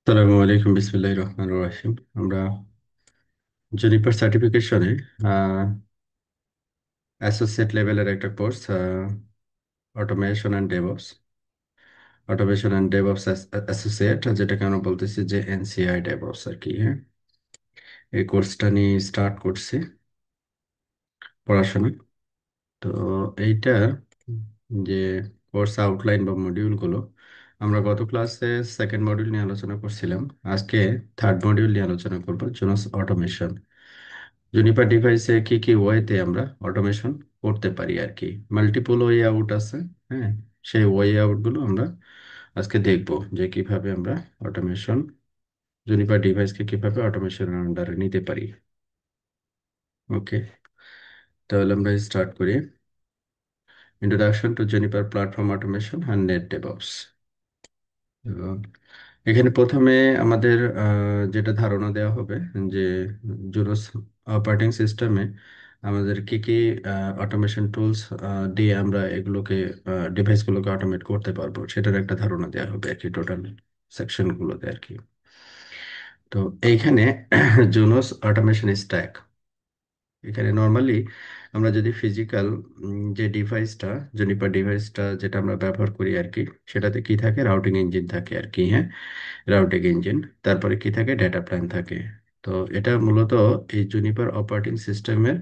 আসসালামু আলাইকুম, বিসমিল্লাহির রহমানির রহিম। আমরা জুনিপার সার্টিফিকেশনে অ্যাসোসিয়েট লেভেলের একটা course, automation and DevOps, associate, যেটাকে আমরা বলতেছি যে এনসিআই ডেভঅপস আর কি। হ্যাঁ, এই কোর্সটা নিয়ে স্টার্ট করছি পড়াশোনা। তো এইটা যে কোর্স আউটলাইন বা মডিউলগুলো, আমরা গত ক্লাসে সেকেন্ড মডিউল নিয়ে আলোচনা করছিলাম। আজকে থার্ড মডিউল নিয়ে আলোচনা করব, জোনাস অটোমেশন। জুনিপার ডিভাইসে কি কি ওয়েতে আমরা অটোমেশন করতে পারি আর কি। মাল্টিপল ওয়ে আউট আছে। হ্যাঁ, সেই ওয়ে আউট গুলো আমরা আজকে দেখব, যে কিভাবে আমরা অটোমেশন, জুনিপার ডিভাইসকে কিভাবে অটোমেশনের আন্ডারে নিতে পারি। ওকে, তাহলে আমরা স্টার্ট করি। Introduction to Juniper platform automation and NetDevOps. এখানে প্রথমে আমাদের যেটা ধারণা দেওয়া হবে, যে জুনোস অপারেটিং সিস্টেমে আমাদের কি কি অটোমেশন টুলস দিয়ে আমরা এগুলোকে, ডিভাইসগুলোকে অটোমেট করতে পারবো, সেটার একটা ধারণা দেওয়া হবে আর কি, টোটাল সেকশনগুলোতে আর কি। তো এইখানে জুনোস অটোমেশন স্ট্যাক, এখানে নর্মালি আমরা যদি ফিজিক্যাল যে ডিভাইসটা, জুনিপার ডিভাইসটা যেটা আমরা ব্যবহার করি আর কি, সেটাতে কি থাকে, রাউটিং ইঞ্জিন থাকে আর কি। হ্যাঁ, রাউটিং ইঞ্জিন, তারপরে কি থাকে, ডেটা প্ল্যান থাকে। তো এটা মূলত এই জুনিপার অপারেটিং সিস্টেমের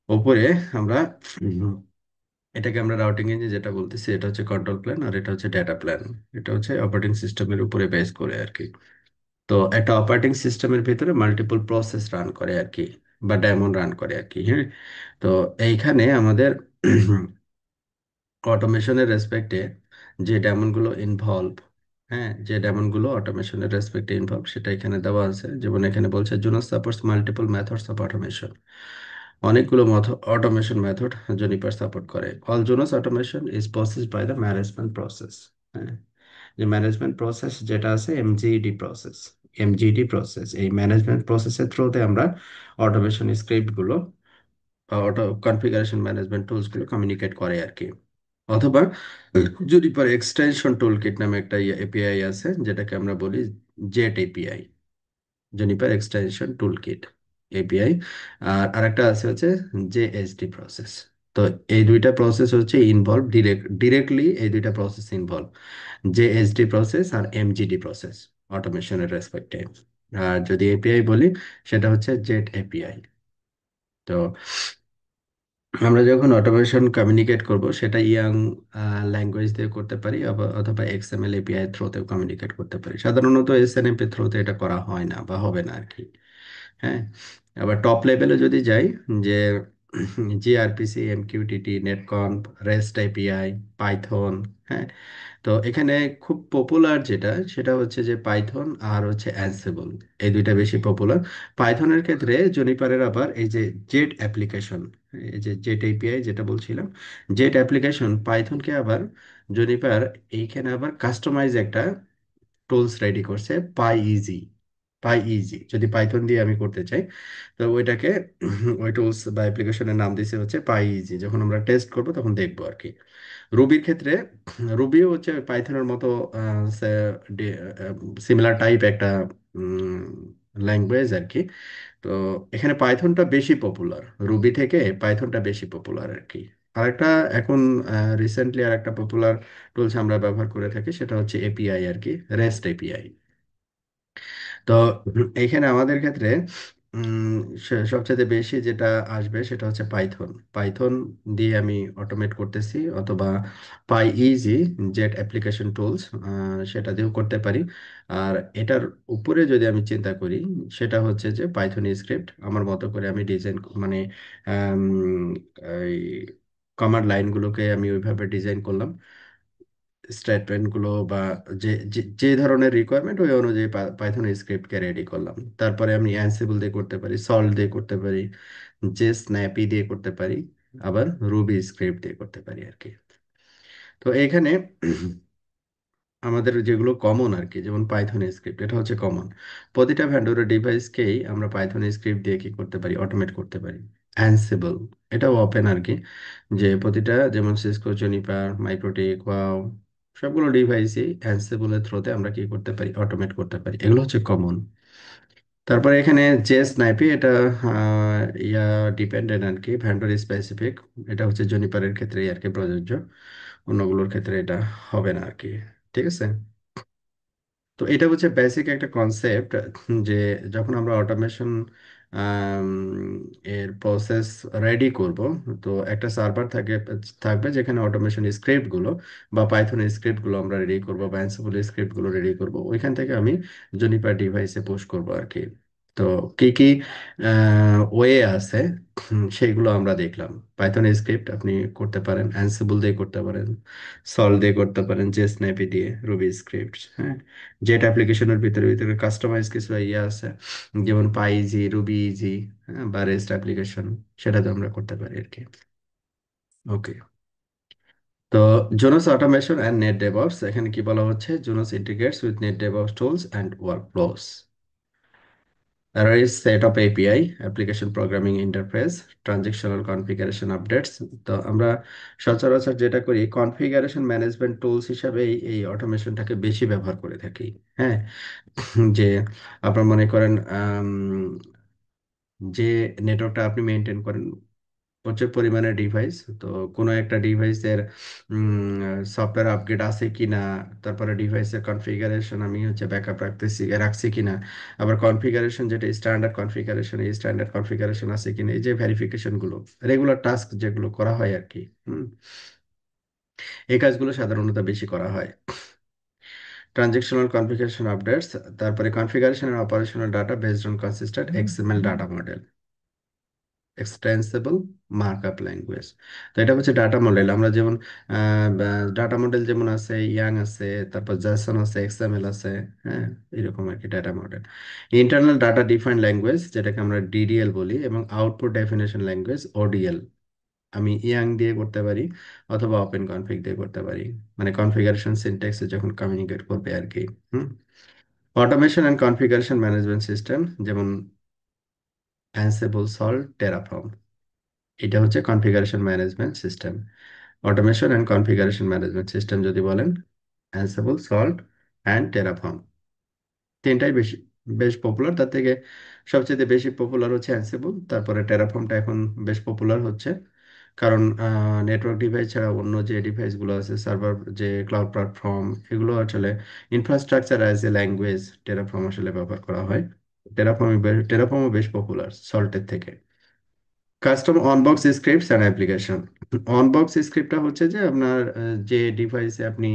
ওপরে আমরা, উম, এটাকে আমরা রাউটিং ইঞ্জিন যেটা বলতেছি, এটা হচ্ছে কন্ট্রোল প্ল্যান, আর এটা হচ্ছে ডেটা প্ল্যান। এটা হচ্ছে অপারেটিং সিস্টেমের উপরে বেস করে আর কি। তো একটা অপারেটিং সিস্টেমের ভিতরে মাল্টিপল প্রসেস রান করে আর কি, বা ডেমন রান করে আর কি। হ্যাঁ, তো এইখানে আমাদের অটোমেশনের রেসপেক্টে যে ডেমনগুলো ইনভলভ, হ্যাঁ, যে ডেমনগুলো অটোমেশনের রেসপেক্টে ইনভলভ, সেটা এখানে দেওয়া আছে। যেমন এখানে বলছে Juno supports multiple methods of automation, অনেকগুলো অটোমেশন মেথড জুনিপার সাপোর্ট করে। All Junos automation is processed by the management process. হ্যাঁ, যে ম্যানেজমেন্ট প্রসেস যেটা আছে, এমজিডি প্রসেস, এমজিডি প্রসেস, এই ম্যানেজমেন্ট প্রসেসের থ্রুতে আমরা অটোমেশন স্ক্রিপ্টগুলো বা অটো কনফিগারেশন ম্যানেজমেন্ট টুলসগুলো কমিউনিকেট করে আর কি। অথবা জুনিপার এক্সটেনশন টুলকিট নামে একটা এপিআই আছে, যেটাকে আমরা বলি JET API, Juniper extension toolkit API. আর আরেকটা আছে হচ্ছে জেএসডি প্রসেস। তো এই দুইটা প্রসেস হচ্ছে ইনভলভ, ডিরেক্টলি এই দুইটা প্রসেস ইনভলভ, জেএসডি প্রসেস আর এমজিডি প্রসেস, অটোমেশনের রেসপেক্টে। আর যদি এপিআই বলি, সেটা হচ্ছে জেট এপিআই। তো আমরা যখন অটোমেশন কমিউনিকেট করব, সেটা ইয়াং ল্যাঙ্গুয়েজ দিয়ে করতে পারি, অথবা এক্সএমএল এপিআই থ্রুতেও কমিউনিকেট করতে পারি। সাধারণত এসএনএমপি থ্রুতে এটা করা হয় না বা হবে না আর কি। হ্যাঁ, আবার টপ লেভেলে যদি যাই, যে জিআরপিসি, এমকিউটিটি, নেটকনফ, রেস্ট এপিআই, পাইথন। হ্যাঁ, তো এখানে খুব পপুলার যেটা, সেটা হচ্ছে যে পাইথন আর হচ্ছে অ্যানসিবল, এই দুইটা বেশি পপুলার। পাইথনের ক্ষেত্রে জুনিপারের আবার এই যে জেট অ্যাপ্লিকেশন, এই যে জেট এপিআই যেটা বলছিলাম, জেট অ্যাপ্লিকেশন পাইথনকে আবার জুনিপার এইখানে আবার কাস্টমাইজ একটা টুলস রেডি করছে, পাইইজি। পাইইজি যদি পাইথন দিয়ে আমি করতে চাই, তো ওইটাকে ওই টুলস বা অ্যাপ্লিকেশনের নাম দিয়েছে হচ্ছে পাইইজি। যখন আমরা টেস্ট করব তখন দেখবো আর কি। রুবির ক্ষেত্রে, রুবিও হচ্ছে পাইথনের মতো সিমিলার টাইপ একটা ল্যাঙ্গুয়েজ আর কি। তো এখানে পাইথনটা বেশি পপুলার, রুবি থেকে পাইথনটা বেশি পপুলার আর কি। আরেকটা এখন রিসেন্টলি আর একটা পপুলার টুলস আমরা ব্যবহার করে থাকি, সেটা হচ্ছে এপিআই আর কি, রেস্ট এপিআই। তো এইখানে আমাদের ক্ষেত্রে উম, সবচেয়ে বেশি যেটা আসবে সেটা হচ্ছে পাইথন। পাইথন দিয়ে আমি অটোমেট করতেছি, অথবা পাই ইজি, জেট অ্যাপ্লিকেশন টুলস, সেটা দিয়েও করতে পারি। আর এটার উপরে যদি আমি চিন্তা করি, সেটা হচ্ছে যে পাইথন স্ক্রিপ্ট আমার মতো করে আমি ডিজাইন, মানে আম, এই কমান্ড লাইনগুলোকে আমি ওইভাবে ডিজাইন করলাম, স্টেটমেন্ট গুলো বা যে যে যে ধরনের রিকোয়ারমেন্ট, ওই অনুযায়ী পাইথন স্ক্রিপ্টকে রেডি করলাম। তারপরে আমি অ্যানসিবল দিয়ে করতে পারি, সল্ট দিয়ে করতে পারি, যে স্ন্যাপি দিয়ে করতে পারি, আবার রুবি স্ক্রিপ্ট দিয়ে করতে পারি আর কি। তো এখানে আমাদের যেগুলো কমন আর কি, যেমন পাইথন স্ক্রিপ্ট, এটা হচ্ছে কমন। প্রতিটা ভ্যান্ডোরের ডিভাইসকেই আমরা পাইথন স্ক্রিপ্ট দিয়ে কি করতে পারি, অটোমেট করতে পারি। অ্যানসিবল, এটাও ওপেন আর কি, যে প্রতিটা, যেমন সিসকো, জুনিপার, মাইক্রোটেক, ওয়াও, সবগুলো ডিভাইসই অ্যানসিবলের থ্রুতে আমরা কি করতে পারি, অটোমেট করতে পারি। এগুলো হচ্ছে কমন। তারপরে এখানে যে স্নাইপি, এটা ইয়া ডিপেন্ডেন্ট আর কি, ভেন্ডর স্পেসিফিক। এটা হচ্ছে জুনিপারের ক্ষেত্রেই আর কি প্রযোজ্য, অন্যগুলোর ক্ষেত্রে এটা হবে না আর কি। ঠিক আছে। তো এটা হচ্ছে বেসিক একটা কনসেপ্ট, যে যখন আমরা অটোমেশন এর প্রসেস রেডি করব, তো একটা সার্ভার থাকবে যেখানে অটোমেশন স্ক্রিপ্টগুলো বা পাইথনের স্ক্রিপ্টগুলো আমরা রেডি করব, বা অ্যানসিবল স্ক্রিপ্টগুলো রেডি করব, ওইখান থেকে আমি জুনিপার ডিভাইসে পুশ করব আর কি। তো কি কি ওয়ে আছে, সেইগুলো আমরা দেখলাম। পাইথন স্ক্রিপ্ট আপনি করতে পারেন, অ্যানসিবল দিয়ে করতে পারেন, সল দিয়ে করতে পারেন, জেএসপিএসি দিয়ে, রুবি স্ক্রিপ্ট, হ্যাঁ। জেট অ্যাপ্লিকেশনের ভিতরে ভিতরে কাস্টমাইজ কিছু ইয়ে আছে, যেমন পাইজি, রুবি ইজি, হ্যাঁ, বা রেস্ট অ্যাপ্লিকেশন, সেটা তো আমরা করতে পারি আর কি। ওকে। তো Junos automation and NetDevOps, এখানে কি বলা হচ্ছে, Junos integrates with NetDevOps tools and workflows. There is set of API, application programming interface, transactional configuration updates. তো আমরা সচরাচর যেটা করি, কনফিগারেশন ম্যানেজমেন্ট টুলস হিসাবে এই অটোমেশনটাকে বেশি ব্যবহার করে থাকি। হ্যাঁ, যে আপনার মনে করেন যে নেটওয়ার্কটা আপনি মেনটেন করেন, প্রচুর পরিমাণে ডিভাইস, তো কোনো একটা ডিভাইসের সফটওয়্যার আপগ্রেড আছে কিনা, তারপরে ডিভাইসের কনফিগারেশন আমি হচ্ছে ব্যাকআপ রাখছি কিনা, আবার কনফিগারেশন যেটা স্ট্যান্ডার্ড কনফিগারেশন, এই স্ট্যান্ডার্ড কনফিগারেশন আছে কিনা, এই যে ভেরিফিকেশন গুলো, রেগুলার টাস্ক যেগুলো করা হয় আর কি। এই কাজগুলো সাধারণত বেশি করা হয়। ট্রানজেকশনাল কনফিগারেশন আপডেটস, তারপরে configuration and operational data based on consistent XML data model, extensible markup language. তো এটা হচ্ছে ডাটা মডেল। আমরা যেমন ডাটা মডেল যেমন আছে, ইয়াং আছে, তারপর জেসন আছে, এক্সএমএল আছে, হ্যাঁ, এরকম আর কি data model. Internal data defined language, যেটাকে আমরা ডিডিএল বলি, এবং আউটপুট ডেফিনেশন ল্যাঙ্গুয়েজ, ওডিএল। আমি ইয়াং দিয়ে করতে পারি অথবা ওপেন কনফিগ দিয়ে করতে পারি, মানে কনফিগারেশন সিনট্যাক্সে যখন কমিউনিকেট করবে আর কি। হুম। Automation and configuration management system, যেমন অ্যানসিবল, সল্ট, টেরাফর্ম। এটা হচ্ছে configuration management system. Automation and configuration management system যদি বলেন, অ্যানসিবল, সল্ট অ্যান্ড টেরাফর্ম, তিনটাই বেশ পপুলার। তার থেকে সবচেয়ে বেশি পপুলার হচ্ছে অ্যানসিবল, তারপরে টেরাফর্মটা এখন বেশ পপুলার হচ্ছে। কারণ নেটওয়ার্ক ডিভাইস ছাড়া অন্য যে ডিভাইসগুলো আছে, সার্ভার, যে ক্লাউড প্ল্যাটফর্ম, এগুলো আসলে infrastructure as a language Terraform আসলে ব্যবহার করা হয়। টেরাফর্মও বেশ পপুলার সল্টের থেকে। Custom on box scripts and application. On box স্ক্রিপ্টটা হচ্ছে যে আপনার যে ডিভাইসে আপনি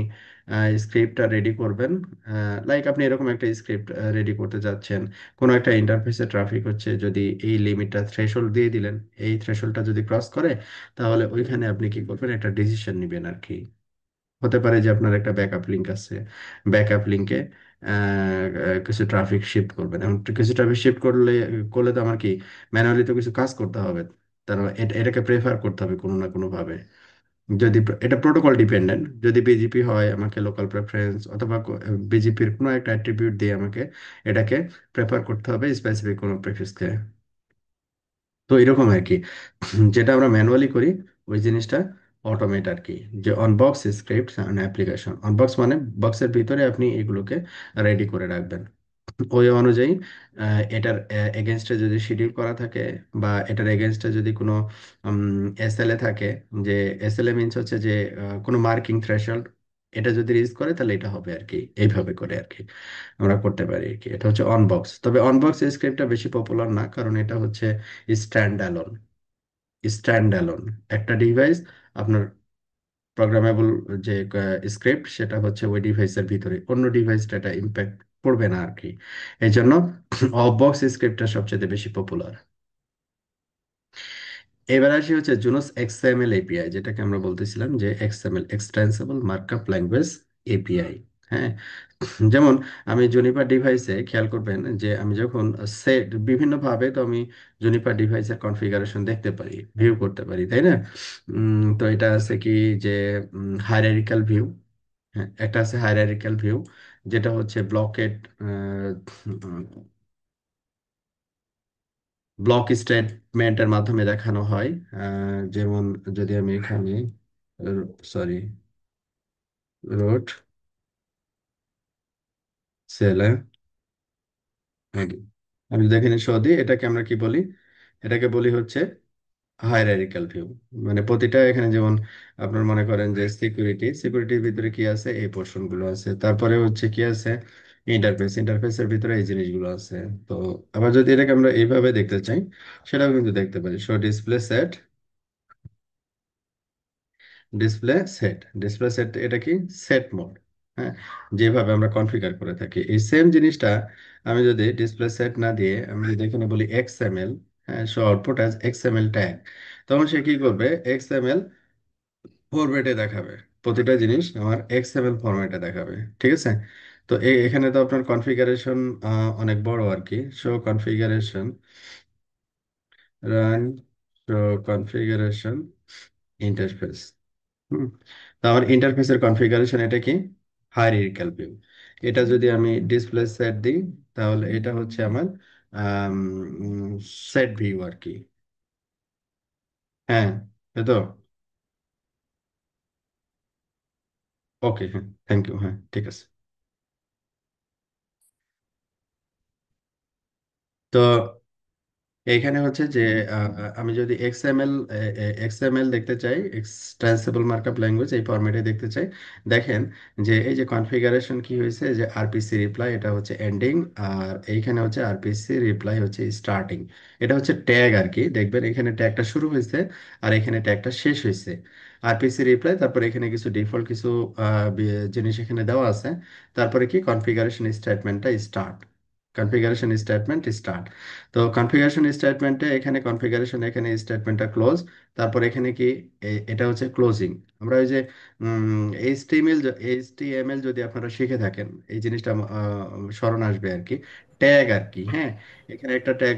স্ক্রিপ্টটা রেডি করবেন, লাইক আপনি এরকম একটা স্ক্রিপ্ট রেডি করতে যাচ্ছেন, কোনো একটা ইন্টারফেসে ট্রাফিক হচ্ছে, যদি এই লিমিটটা থ্রেশহোল্ড দিয়ে দিলেন, এই থ্রেশহোল্ডটা যদি ক্রস করে, তাহলে ওইখানে আপনি কি করবেন, একটা ডিসিশন নেবেন আর কি। হতে পারে যে আপনার একটা ব্যাকআপ লিঙ্ক আছে, ব্যাকআপ লিঙ্কে কিছু ট্রাফিক শিফট করবেন। এখন কিছু ট্রাফিক শিফট করলে করলে তো আমার কি, ম্যানুয়ালি তো কিছু কাজ করতে হবে, তার মানে এটাকে প্রেফার করতে হবে কোনো না কোনো ভাবে। যদি এটা প্রোটোকল ডিপেন্ডেন্ট, যদি বিজিপি হয় আমাকে লোকাল প্রেফারেন্স, অথবা বিজিপির কোনো একটা অ্যাট্রিবিউট দিয়ে আমাকে এটাকে প্রেফার করতে হবে স্পেসিফিক কোনো প্রেফিক্সকে। তো এরকম আর কি, যেটা আমরা ম্যানুয়ালি করি ওই জিনিসটা অটোমেট আর কি। যে অনবক্স স্ক্রিপ্ট অ্যান্ড অ্যাপ্লিকেশন, অনবক্স মানে বক্সের ভিতরে আপনি এগুলোকে রেডি করে রাখবেন। ওই অনুযায়ী এটার এগেনস্টে যদি শিডিউল করা থাকে, বা এটার এগেনস্টে যদি কোনো এসএলএ থাকে, যে এসএলএ মিনস হচ্ছে যে কোনো মার্কিং থ্রেশহোল্ড, এটা যদি রিচ করে তাহলে এটা হবে আর কি। এইভাবে করে আর কি আমরা করতে পারি আর কি। এটা হচ্ছে অনবক্স। তবে অনবক্স স্ক্রিপ্টটা বেশি পপুলার না, কারণ এটা হচ্ছে স্ট্যান্ড অ্যালোন। স্ট্যান্ড অ্যালোন একটা ডিভাইস, আপনার প্রোগ্রামেবল যে স্ক্রিপ্ট, সেটা হচ্ছে ওই ডিভাইসের ভিতরে, অন্য ডিভাইস এটা ইম্প্যাক্ট পড়বে না আর কি। এই জন্য অফবক্স স্ক্রিপ্টটা সবচেয়ে বেশি পপুলার। এবার আসি হচ্ছে জুনোস এক্সএমএল এপিআই, যেটাকে আমরা বলতেছিলাম যে এক্সএমএল, এক্সটেন্সিবল মার্কআপ ল্যাঙ্গুয়েজ এপিআই। হ্যাঁ, যেমন আমি জুনিপার ডিভাইসে খেয়াল করবেন যে আমি যখন সেট বিভিন্ন ভাবে, তো আমি জুনিপার ডিভাইসের কনফিগারেশন দেখতে পারি, ভিউ করতে পারি, তাই না? তো এটা আছে কি, যে হায়ারার্কিক্যাল ভিউ। হ্যাঁ, একটা আছে হায়ারার্কিক্যাল ভিউ, যেটা হচ্ছে ব্লক স্টেটমেন্টের মাধ্যমে দেখানো হয়। যেমন যদি আমি এখানে, সরি, রুট সেল, আইডি। আমি যদি এখানে শো দিই, এটাকে আমরা কি বলি? এটাকে বলি হচ্ছে হায়ারার্কিক্যাল ভিউ। মানে প্রতিটা এখানে যেমন আপনার মনে করেন যে সিকিউরিটির ভিতরে কি আছে, এই পোর্শন গুলো আছে, তারপরে হচ্ছে কি আছে, ইন্টারফেসের ভিতরে এই জিনিসগুলো আছে। তো আবার যদি এটাকে আমরা এইভাবে দেখতে চাই, সেটাও কিন্তু দেখতে পারি। শো ডিসপ্লে সেট, এটা কি সেট মোড। হ্যাঁ, যেভাবে আমরা কনফিগার করে থাকি এই সেম জিনিসটা আমি যদি ডিসপ্লে সেট না দিয়ে আমি যদি এখানে বলি এক্সএমএল, হ্যাঁ, show output as XML tag, তখন সে কি করবে? এক্সএমএল ফরম্যাটে দেখাবে। প্রতিটা জিনিস আমার এক্সএমএল ফরম্যাটে দেখাবে। ঠিক আছে? তো এখানে তো আপনার কনফিগারেশন অনেক বড় আর কি। Show configuration, run show configuration interface. হুম, তো আমার ইন্টারফেসের কনফিগারেশন এটা কি? Hierarchical view. এটা যদি আমি ডিসপ্লে সেট দিই, তাহলে এটা হচ্ছে আমার সেট ভিউ আর কি। হ্যাঁ, এই তো। ওকে, হ্যাঁ, থ্যাংক ইউ, হ্যাঁ, ঠিক আছে। তো এইখানে হচ্ছে যে আমি যদি এক্সএমএল দেখতে চাই, এক্সটেন্সিবল মার্কআপ ল্যাঙ্গুয়েজ, এই ফরম্যাটে দেখতে চাই, দেখেন যে এই যে কনফিগারেশন কি হয়েছে, যে আরপিসি রিপ্লাই এটা হচ্ছে এন্ডিং, আর এইখানে হচ্ছে আরপিসি রিপ্লাই হচ্ছে স্টার্টিং। এটা হচ্ছে ট্যাগ আর কি। দেখবেন এখানে ট্যাগটা শুরু হয়েছে আর এখানে ট্যাগটা শেষ হয়েছে। আরপিসি রিপ্লাই, তারপর এখানে কিছু ডিফল্ট কিছু জিনিস এখানে দেওয়া আছে। তারপরে কি কনফিগারেশন স্টেটমেন্ট স্টার্ট। তো কনফিগারেশন স্টেটমেন্টে এখানে কনফিগারেশন, এখানে স্টেটমেন্টটা ক্লোজ। তারপর এখানে কি এটা হচ্ছে ক্লোজিং। আমরা ওই যে এইচটিএমএল যদি আপনারা শিখে থাকেন, এই জিনিসটা স্মরণ আসবে আর কি। ট্যাগ আর কি, হ্যাঁ। এখানে একটা ট্যাগ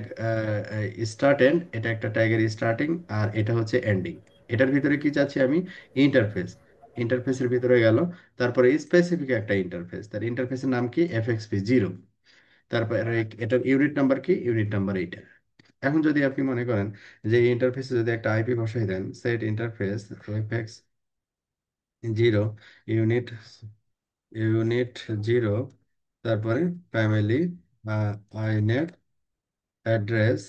স্টার্ট এন্ড, এটা একটা ট্যাগের স্টার্টিং, আর এটা হচ্ছে এন্ডিং। এটার ভিতরে কি চাচ্ছি আমি? ইন্টারফেস। ইন্টারফেসের ভিতরে গেল। তারপরে স্পেসিফিক একটা ইন্টারফেস, তার ইন্টারফেসের নাম কি? এফএক্সপি 0। তারপরে এটার ইউনিট নাম্বার কি? ইউনিট নাম্বার এইটা। এখন যদি আপনি মনে করেন যে এই ইন্টারফেসে যদি একটা আইপি বসাই দেন, set interface FX 0, unit unit 0, তারপরে family inet address,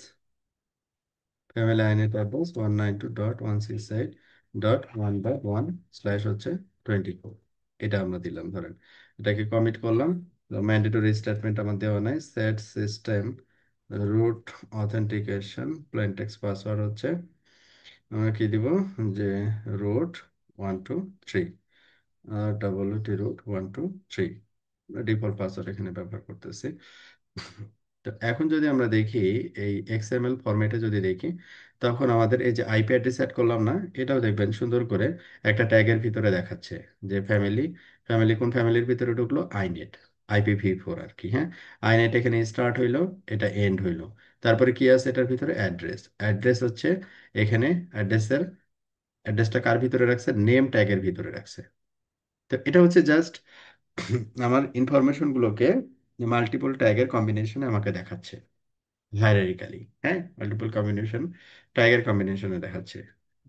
family inet address 192.168.1.1 slash হচ্ছে 24। এটা আমরা দিলাম ধরেন। এটাকে কমিট করলাম। ম্যান্ডেটরি স্টেটমেন্ট আমার দেওয়া নাই। Set system root authentication plain text password হচ্ছে আমরা কি দিব? যে রুট 1 2 3, ডাব্লিউটি রুট 1 2 3, ডিফল্ট পাসওয়ার্ড এখানে ব্যবহার করতেছি। তো এখন যদি আমরা দেখি এই এক্সএমএল ফরম্যাটে যদি দেখি, তখন আমাদের এই যে আইপি অ্যাড্রেস সেট করলাম না, এটাও দেখবেন সুন্দর করে একটা ট্যাগের ভিতরে দেখাচ্ছে যে ফ্যামিলি। কোন ফ্যামিলির ভিতরে ঢুকলো? আইনেট, IPv4 আর কি, হ্যাঁ। আইনেট এখানে স্টার্ট হইলো, এটা এন্ড হইলো। তারপরে কি আছে এটার ভিতরে? অ্যাড্রেস। অ্যাড্রেস হচ্ছে এখানে অ্যাড্রেসটা কার ভিতরে রাখছে? নেম ট্যাগের ভিতরে রাখছে। তো এটা হচ্ছে জাস্ট আমার ইনফরমেশন গুলোকে মাল্টিপল ট্যাগের কম্বিনেশনে আমাকে দেখাচ্ছে হায়ারারিক্যালি। হ্যাঁ, মাল্টিপল কম্বিনেশন ট্যাগের কম্বিনেশনে দেখাচ্ছে।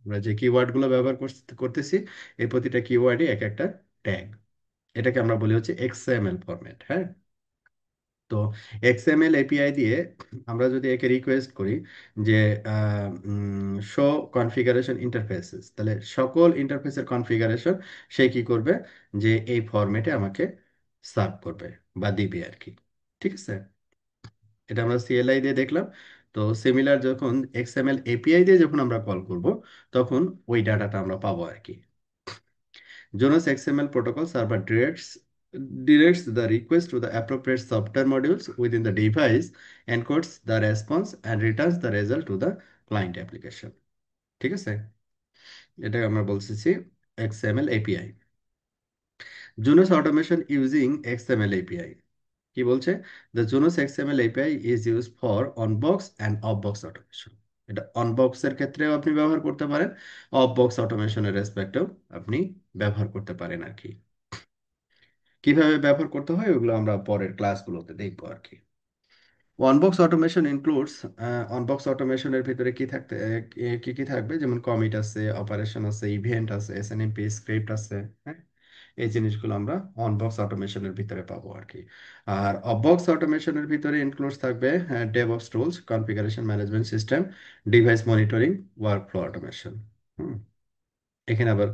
আমরা যে কিওয়ার্ড গুলো ব্যবহার করতেছি, এই প্রতিটা কিওয়ার্ডই এক একটা ট্যাগ। এটাকে আমরা বলি হচ্ছে এক্সএমএল ফরম্যাট। হ্যাঁ, তো এক্সএমএল এপিআই দিয়ে আমরা যদি একে রিকোয়েস্ট করি যে শো কনফিগারেশন ইন্টারফেসেস, তাহলে সকল ইন্টারফেসের কনফিগারেশন সে কি করবে? যে এই ফরম্যাটে আমাকে সার্ভ করবে বা দিবে আর কি। ঠিক আছে? এটা আমরা সিএলআই দিয়ে দেখলাম। তো সিমিলার যখন এক্সএমএল এপিআই দিয়ে যখন আমরা কল করব, তখন ওই ডাটাটা আমরা পাবো আর কি। Jonas XML protocol server directs the request to the appropriate software modules within the device, encodes the response and returns the result to the client application. ঠিক আছে? এটা আমরা বলতেছি XML API। Junos automation using XML API কি বলছে? The Junos XML API is used for on-box and off-box automation। এটা on-box এর ক্ষেত্রেও আপনি ব্যবহার করতে পারেন, off-box অটোমেশনের রেসপেক্টেও আপনি ব্যবহার করতে পারেন আর কি। কিভাবে ব্যবহার করতে হয় ওগুলো আমরা পরের ক্লাসগুলোতে দেখবো আর কি। ওয়ানবক্স অটোমেশন ইনক্লুডস, অনবক্স অটোমেশনের ভিতরে কি থাকতে কি কি থাকবে? যেমন কমিট আছে, অপারেশন আছে, ইভেন্ট আছে, এসএনএমপি স্ক্রিপ্ট আছে, হ্যাঁ। এই জিনিসগুলো আমরা অন বক্স অটোমেশনের ভিতরে পাবো আর কি। আর অফ বক্স অটোমেশনের ভিতরে ইনক্লুড থাকবে DevOps tools, configuration management system, device monitoring, workflow automation. এখানে আবার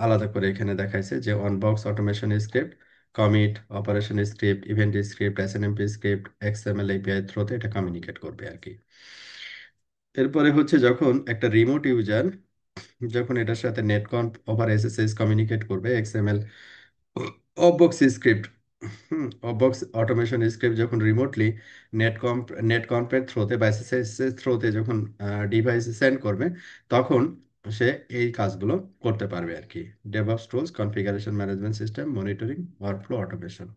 আলাদা করে এখানে দেখাইছে যে on box automation script, commit, operation script, event script, SNMP script, XML API থ্রোতে এটা কমিউনিকেট করবে আর কি। এরপরে হচ্ছে যখন একটা রিমোট ইউজার যখন এটার সাথে নেটকনফ ওভার এসএসএস কমিউনিকেট করবে, এক্সএমএল অববক্স স্ক্রিপ্ট, অববক্স অটোমেশন স্ক্রিপ্ট যখন রিমোটলি নেটকম্প নেটকনফের থ্রোতে বা এসএসএস এর থ্রোতে যখন ডিভাইসে সেন্ড করবে, তখন সে এই কাজগুলো করতে পারবে আর কি। DevOps tools, configuration management system, monitoring, workflow automation,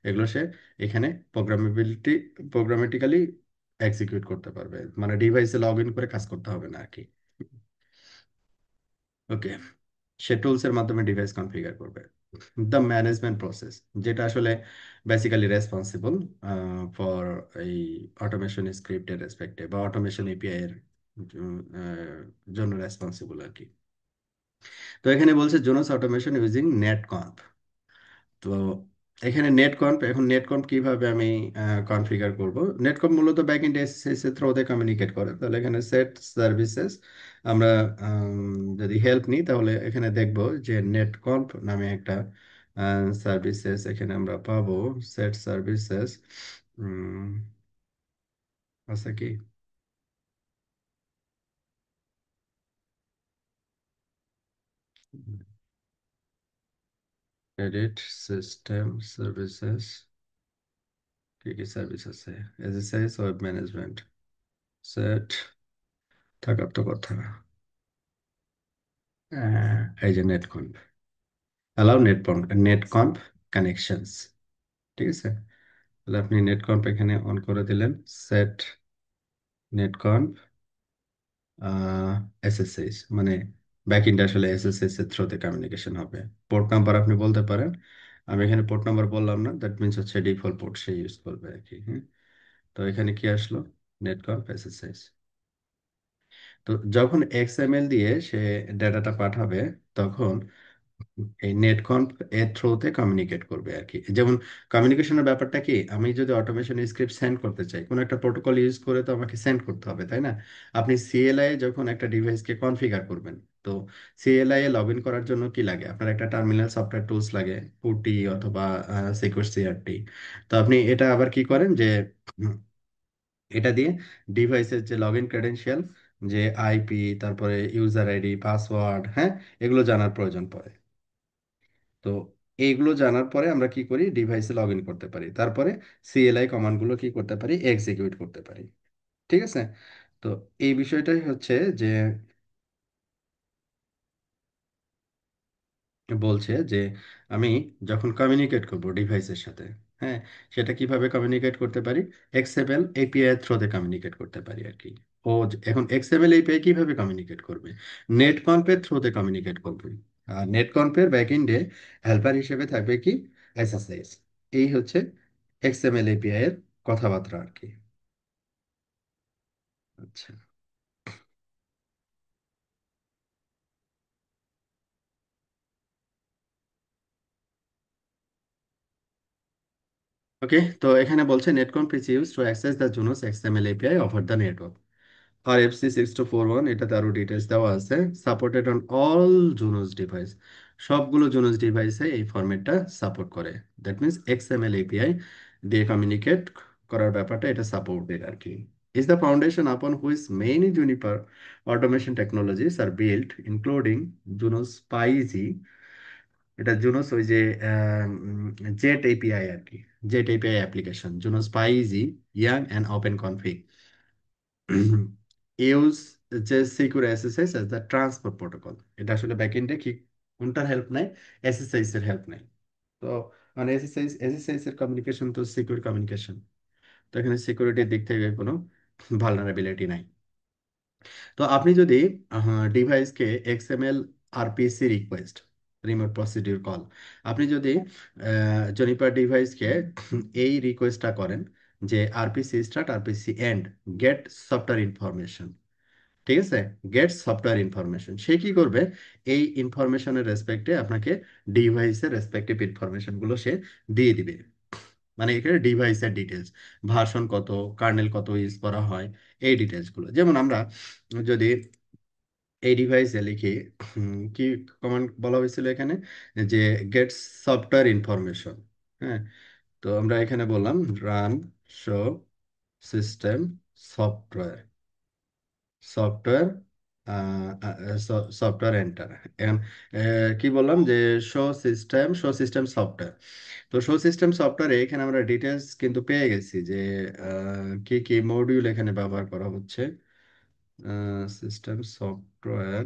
এগুলো সে এখানে প্রোগ্রামেটিক্যালি এক্সিকিউট করতে পারবে, মানে ডিভাইসে লগ ইন করে কাজ করতে হবে না আর কি। ওকে, সে টুলস এর মাধ্যমে ডিভাইস কনফিগার করবে। দ্য ম্যানেজমেন্ট প্রসেস, যেটা আসলে বেসিক্যালি রেসপন্সিবল ফর এই অটোমেশন স্ক্রিপ্টের রেসপেক্টে বা অটোমেশন এপিআই এর জন্য রেসপন্সিবল আর কি। তো এখানে বলছে জোনাস অটোমেশন ইউজিং নেটকনফ। তো এখানে নেটকনফ, এখন নেটকনফ কিভাবে আমি কনফিগার করব? নেটকনফ মূলত ব্যাকএন্ড এসএসএস এর থ্রুতে কমিউনিকেট করে। তাহলে এখানে সেট সার্ভিসেস, আমরা যদি হেল্প নিই তাহলে এখানে দেখব যে নেটকনফ নামে একটা সার্ভিসেস এখানে আমরা পাবো। সেট সার্ভিসেস আছে কি? ক্রেডিট সিস্টেম সার্ভিসেস, কি কি সার্ভিস আছে? এসএসএস, ওয়েব ম্যানেজমেন্ট, সেট থাকার তো কথা। এই যে নেটকনফ, অ্যালাউ নেটকনফ কানেকশনস, ঠিক আছে? তাহলে আপনি নেটকনফ এখানে অন করে দিলেন, সেট নেটকনফ এসএসএস, মানে ব্যাকএন্ড আসলে এসএসএস এর থ্রুতে কমিউনিকেশন হবে। পোর্ট নাম্বার আপনি বলতে পারেন, আমি এখানে পোর্ট নাম্বার বললাম না, দ্যাট মিনস হচ্ছে ডিফল্ট পোর্ট সে ইউজ করবে আর কি। হ্যাঁ, তো এখানে কি আসলো? নেটকনফ এসএসএস। তো যখন এক্সএমএল দিয়ে সে ডেটাটা পাঠাবে, তখন এই নেটকনফ এর থ্রুতে কমিউনিকেট করবে আর কি। যেমন কমিউনিকেশনের ব্যাপারটা কি, আমি যদি অটোমেশন স্ক্রিপ্ট সেন্ড করতে চাই, কোনো একটা প্রোটোকল ইউজ করে তো আমাকে সেন্ড করতে হবে, তাই না? আপনি সিএলআই যখন একটা ডিভাইসকে কনফিগার করবেন, তো সিএলআই এ লগ ইন করার জন্য কি লাগে? আপনার একটা টার্মিনাল সফটওয়্যার টুলস লাগে, পুটি অথবা সিকিউর সিআরটি। তো আপনি এটা আবার কি করেন যে উম, এটা দিয়ে ডিভাইসের যে লগ ইন ক্রেডেনশিয়াল, যে আইপি, তারপরে ইউজার আইডি, পাসওয়ার্ড, হ্যাঁ, এগুলো জানার প্রয়োজন পড়ে। তো এইগুলো জানার পরে আমরা কি করি? ডিভাইসে লগ ইন করতে পারি, তারপরে সিএলআই কমান্ডগুলো কি করতে পারি? এক্সিকিউট করতে পারি, ঠিক আছে? তো এই বিষয়টাই হচ্ছে যে বলছে যে আমি যখন কমিউনিকেট করব ডিভাইসের সাথে, হ্যাঁ, সেটা কিভাবে কমিউনিকেট করতে পারি? এক্সএমএল এপিআই এর থ্রুতে কমিউনিকেট করতে পারি আর কি। এখন এক্সএমএল এপিআই কিভাবে কমিউনিকেট করবে? নেটকনফের থ্রুতে কমিউনিকেট করবে। আর নেটকনফের ব্যাকএন্ডে হেল্পার হিসেবে থাকবে কি? এসএসএস। এই হচ্ছে এক্সএমএল এপিআই এর কথাবার্তা আর কি। আচ্ছা, ওকে। তো এখানে বলছে NETCONF is use to access the Junos XML API over the network. R FC 6241, এটাতে আরো ডিটেলস দেওয়া আছে। Supported on all Junos device, সবগুলো জুনোস ডিভাইসে এই ফরম্যাটটা সাপোর্ট করে। দ্যাট মিনস এক্সএমএল এপিআই দিয়ে কমিউনিকেট করার ব্যাপারটা এটা সাপোর্টেড আর কি। Is the foundation upon which mainly Juniper automation technologies are built, including Junos PyEZ. এটা জুনোস ওই যে জেট এপিআই আর কি, jet API application, Junos PyEZ, YANG and OpenConfig, use যে secure SSS as the transport protocol. এটা আসলে ব্যাকএন্ডে কি কোনটার হেল্প নাই? এসএসএস এর হেল্প নাই। তো মানে এসএসএস এর কমিউনিকেশন তো সিকিউর কমিউনিকেশন, তো এখানে সিকিউরিটির দিক থেকে কোনো ভালনারেবিলিটি নাই। তো আপনি যদি ডিভাইসকে XML RPC request, remote procedure call, আপনি যদি জনিপার ডিভাইসকে এই রিকোয়েস্টটা করেন যে RPC start, RPC end, get software information, ঠিক আছে, গেট সফটওয়্যার ইনফরমেশন, সে কি করবে, এই ইনফরমেশনের রেসপেক্টে আপনাকে ডিভাইসের রেসপেক্টিভ ইনফরমেশন গুলো সে দিয়ে দিবে। মানে এখানে ডিভাইসের ডিটেলস, ভার্সন কত, কার্নেল কত ইউজ করা হয়, এই ডিটেলস গুলো। যেমন আমরা যদি এই ডিভাইসে লিখি, কি কমান্ড বলা হয়েছিল এখানে, যে গেট সফটওয়্যার ইনফরমেশন। হ্যাঁ, তো আমরা এখানে বললাম run show system software, software software enter. এখন কি বললাম যে শো সিস্টেম সফটওয়্যার। তো শো সিস্টেম সফটওয়্যারে এখানে আমরা ডিটেলস কিন্তু পেয়ে গেছি যে কি কি মডিউল এখানে ব্যবহার করা হচ্ছে। সিস্টেম সফটওয়্যার,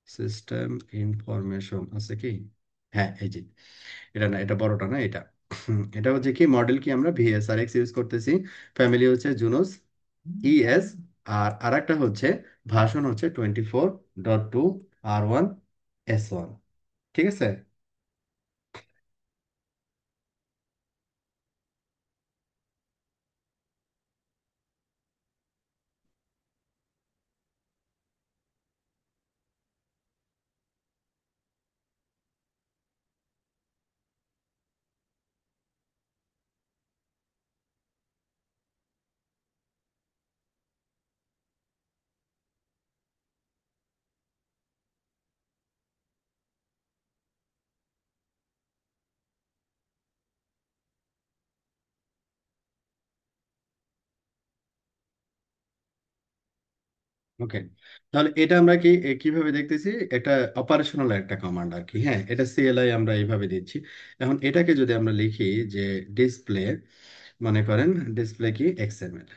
সিস্টেম ইনফরমেশন আছে কি, হ্যাঁ এই যে, এটা না, এটা বড়টা না, এটা এটা হচ্ছে কি মডেল, কি আমরা ভিএসআরএক্স ইউজ করতেছি, ফ্যামিলি হচ্ছে জুনোস ইএস, আর আরেকটা হচ্ছে ভার্সন হচ্ছে 24.2 R1 S1। ঠিক আছে। ওকে, তাহলে এটা আমরা কি কিভাবে দেখতেছি, এটা অপারেশনাল একটা কমান্ড আর কি। হ্যাঁ, এটা সিএলআই আমরা এইভাবে দিচ্ছি। এখন এটাকে যদি আমরা লিখি যে ডিসপ্লে, মনে করেন ডিসপ্লে কি এক্সএমএল,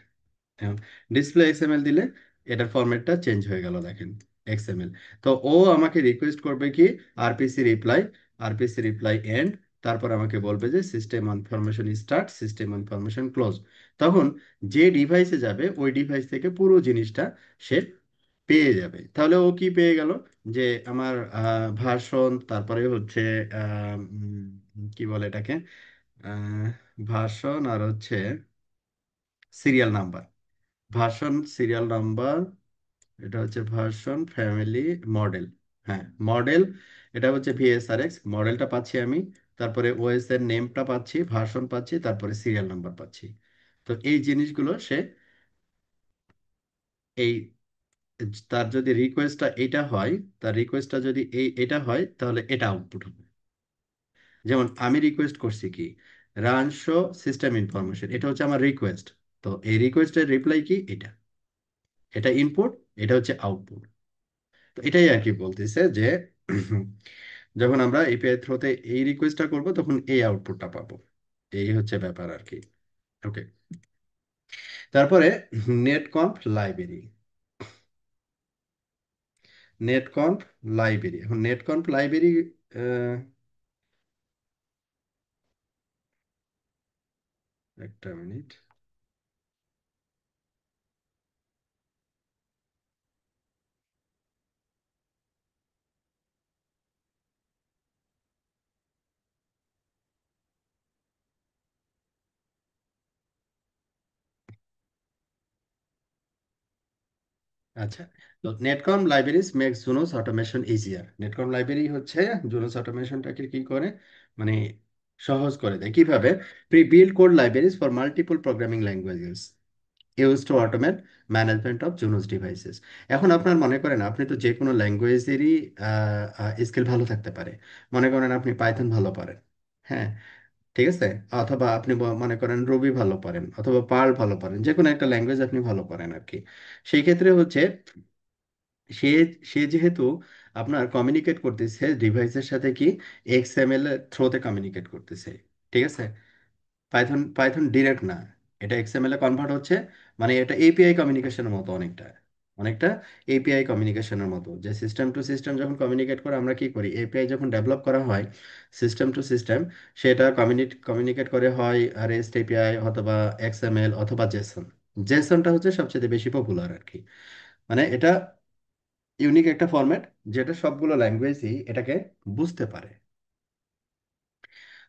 ডিসপ্লে এক্সএমএল দিলে এটার ফরম্যাটটা চেঞ্জ হয়ে গেল দেখেন, এক্সএমএল। তো ও আমাকে রিকোয়েস্ট করবে কি RPC reply, RPC reply end, তারপর আমাকে বলবে যে system information start, system information close. তখন যে ডিভাইসে যাবে ওই ডিভাইস থেকে পুরো জিনিসটা সে পেয়ে যাবে। তাহলে ও কি পেয়ে গেল, যে আমার ভার্সন, তারপরে হচ্ছে কি বলে এটাকে, ভার্সন আর হচ্ছে serial number, version serial number, এটা হচ্ছে ভার্সন ফ্যামিলি মডেল। হ্যাঁ, মডেল, এটা হচ্ছে ভিএসআরএক্স মডেলটা পাচ্ছি আমি, তারপরে ওএস এর নেমটা পাচ্ছি, ভার্সন পাচ্ছি, তারপরে সিরিয়াল নাম্বার পাচ্ছি। তো এই জিনিসগুলো সে এই, তার যদি রিকোয়েস্টটা এটা হয়, তার রিকোয়েস্টটা যদি এটা হয় তাহলে এটা আউটপুট হবে। যেমন আমি রিকোয়েস্ট করছি কি রান শো সিস্টেম ইনফরমেশন, এটা হচ্ছে আমার রিকোয়েস্ট। তো এই রিকোয়েস্টের রিপ্লাই কি, এটা, এটা ইনপুট, এটা হচ্ছে আউটপুট। তো এটাই আর কি বলতেছে যে যখন আমরা এপিআই থ্রোতে এই রিকোয়েস্টটা করব তখন এই আউটপুটটা পাবো। এই হচ্ছে ব্যাপার আর কি। ওকে, তারপরে নেটকনফ লাইব্রেরি, নেটকনফ লাইব্রেরি, এখন নেটকনফ লাইব্রেরি, একটা মিনিট। আচ্ছা, তো netcom libraries makes Junos automation easier. Netcom library হচ্ছে জুনোস অটোমেশনটাকে কি করে, মানে সহজ করে দেয় কিভাবে, pre build code libraries for multiple programming languages use to automate management of Junos devices. এখন আপনার মনে করেন আপনি তো যে কোনো ল্যাঙ্গুয়েজেরই স্কিল ভালো থাকতে পারে। মনে করেন আপনি পাইথন ভালো পারেন, হ্যাঁ, ঠিক আছে, অথবা আপনি মনে করেন রুবি ভালো পারেন, অথবা পার্ল ভালো পারেন, যে কোনো একটা ল্যাঙ্গুয়েজ আপনি ভালো পারেন আর কি। সেই ক্ষেত্রে হচ্ছে সে সে যেহেতু আপনার কমিউনিকেট করতেছে ডিভাইসের সাথে কি এক্সএমএল এর থ্রোতে কমিউনিকেট করতেছে। ঠিক আছে, পাইথন পাইথন ডিরেক্ট না, এটা এক্সএমএল এ কনভার্ট হচ্ছে। মানে এটা এপিআই কমিউনিকেশনের মতো অনেকটা, অনেকটা এপিআই কমিউনিকেশনের মতো, যে সিস্টেম টু সিস্টেম যখন কমিউনিকেট করে আমরা কি করি, এপিআই যখন ডেভেলপ করা হয় সিস্টেম টু সিস্টেম, সেটা কমিউনিকেট করে হয় রেস্ট এপিআই অথবা এক্সএমএল অথবা জেসন। জেসনটা হচ্ছে সবচেয়ে বেশি পপুলার আর কি। মানে এটা ইউনিক একটা ফরম্যাট যেটা সবগুলো ল্যাঙ্গুয়েজই এটাকে বুঝতে পারে।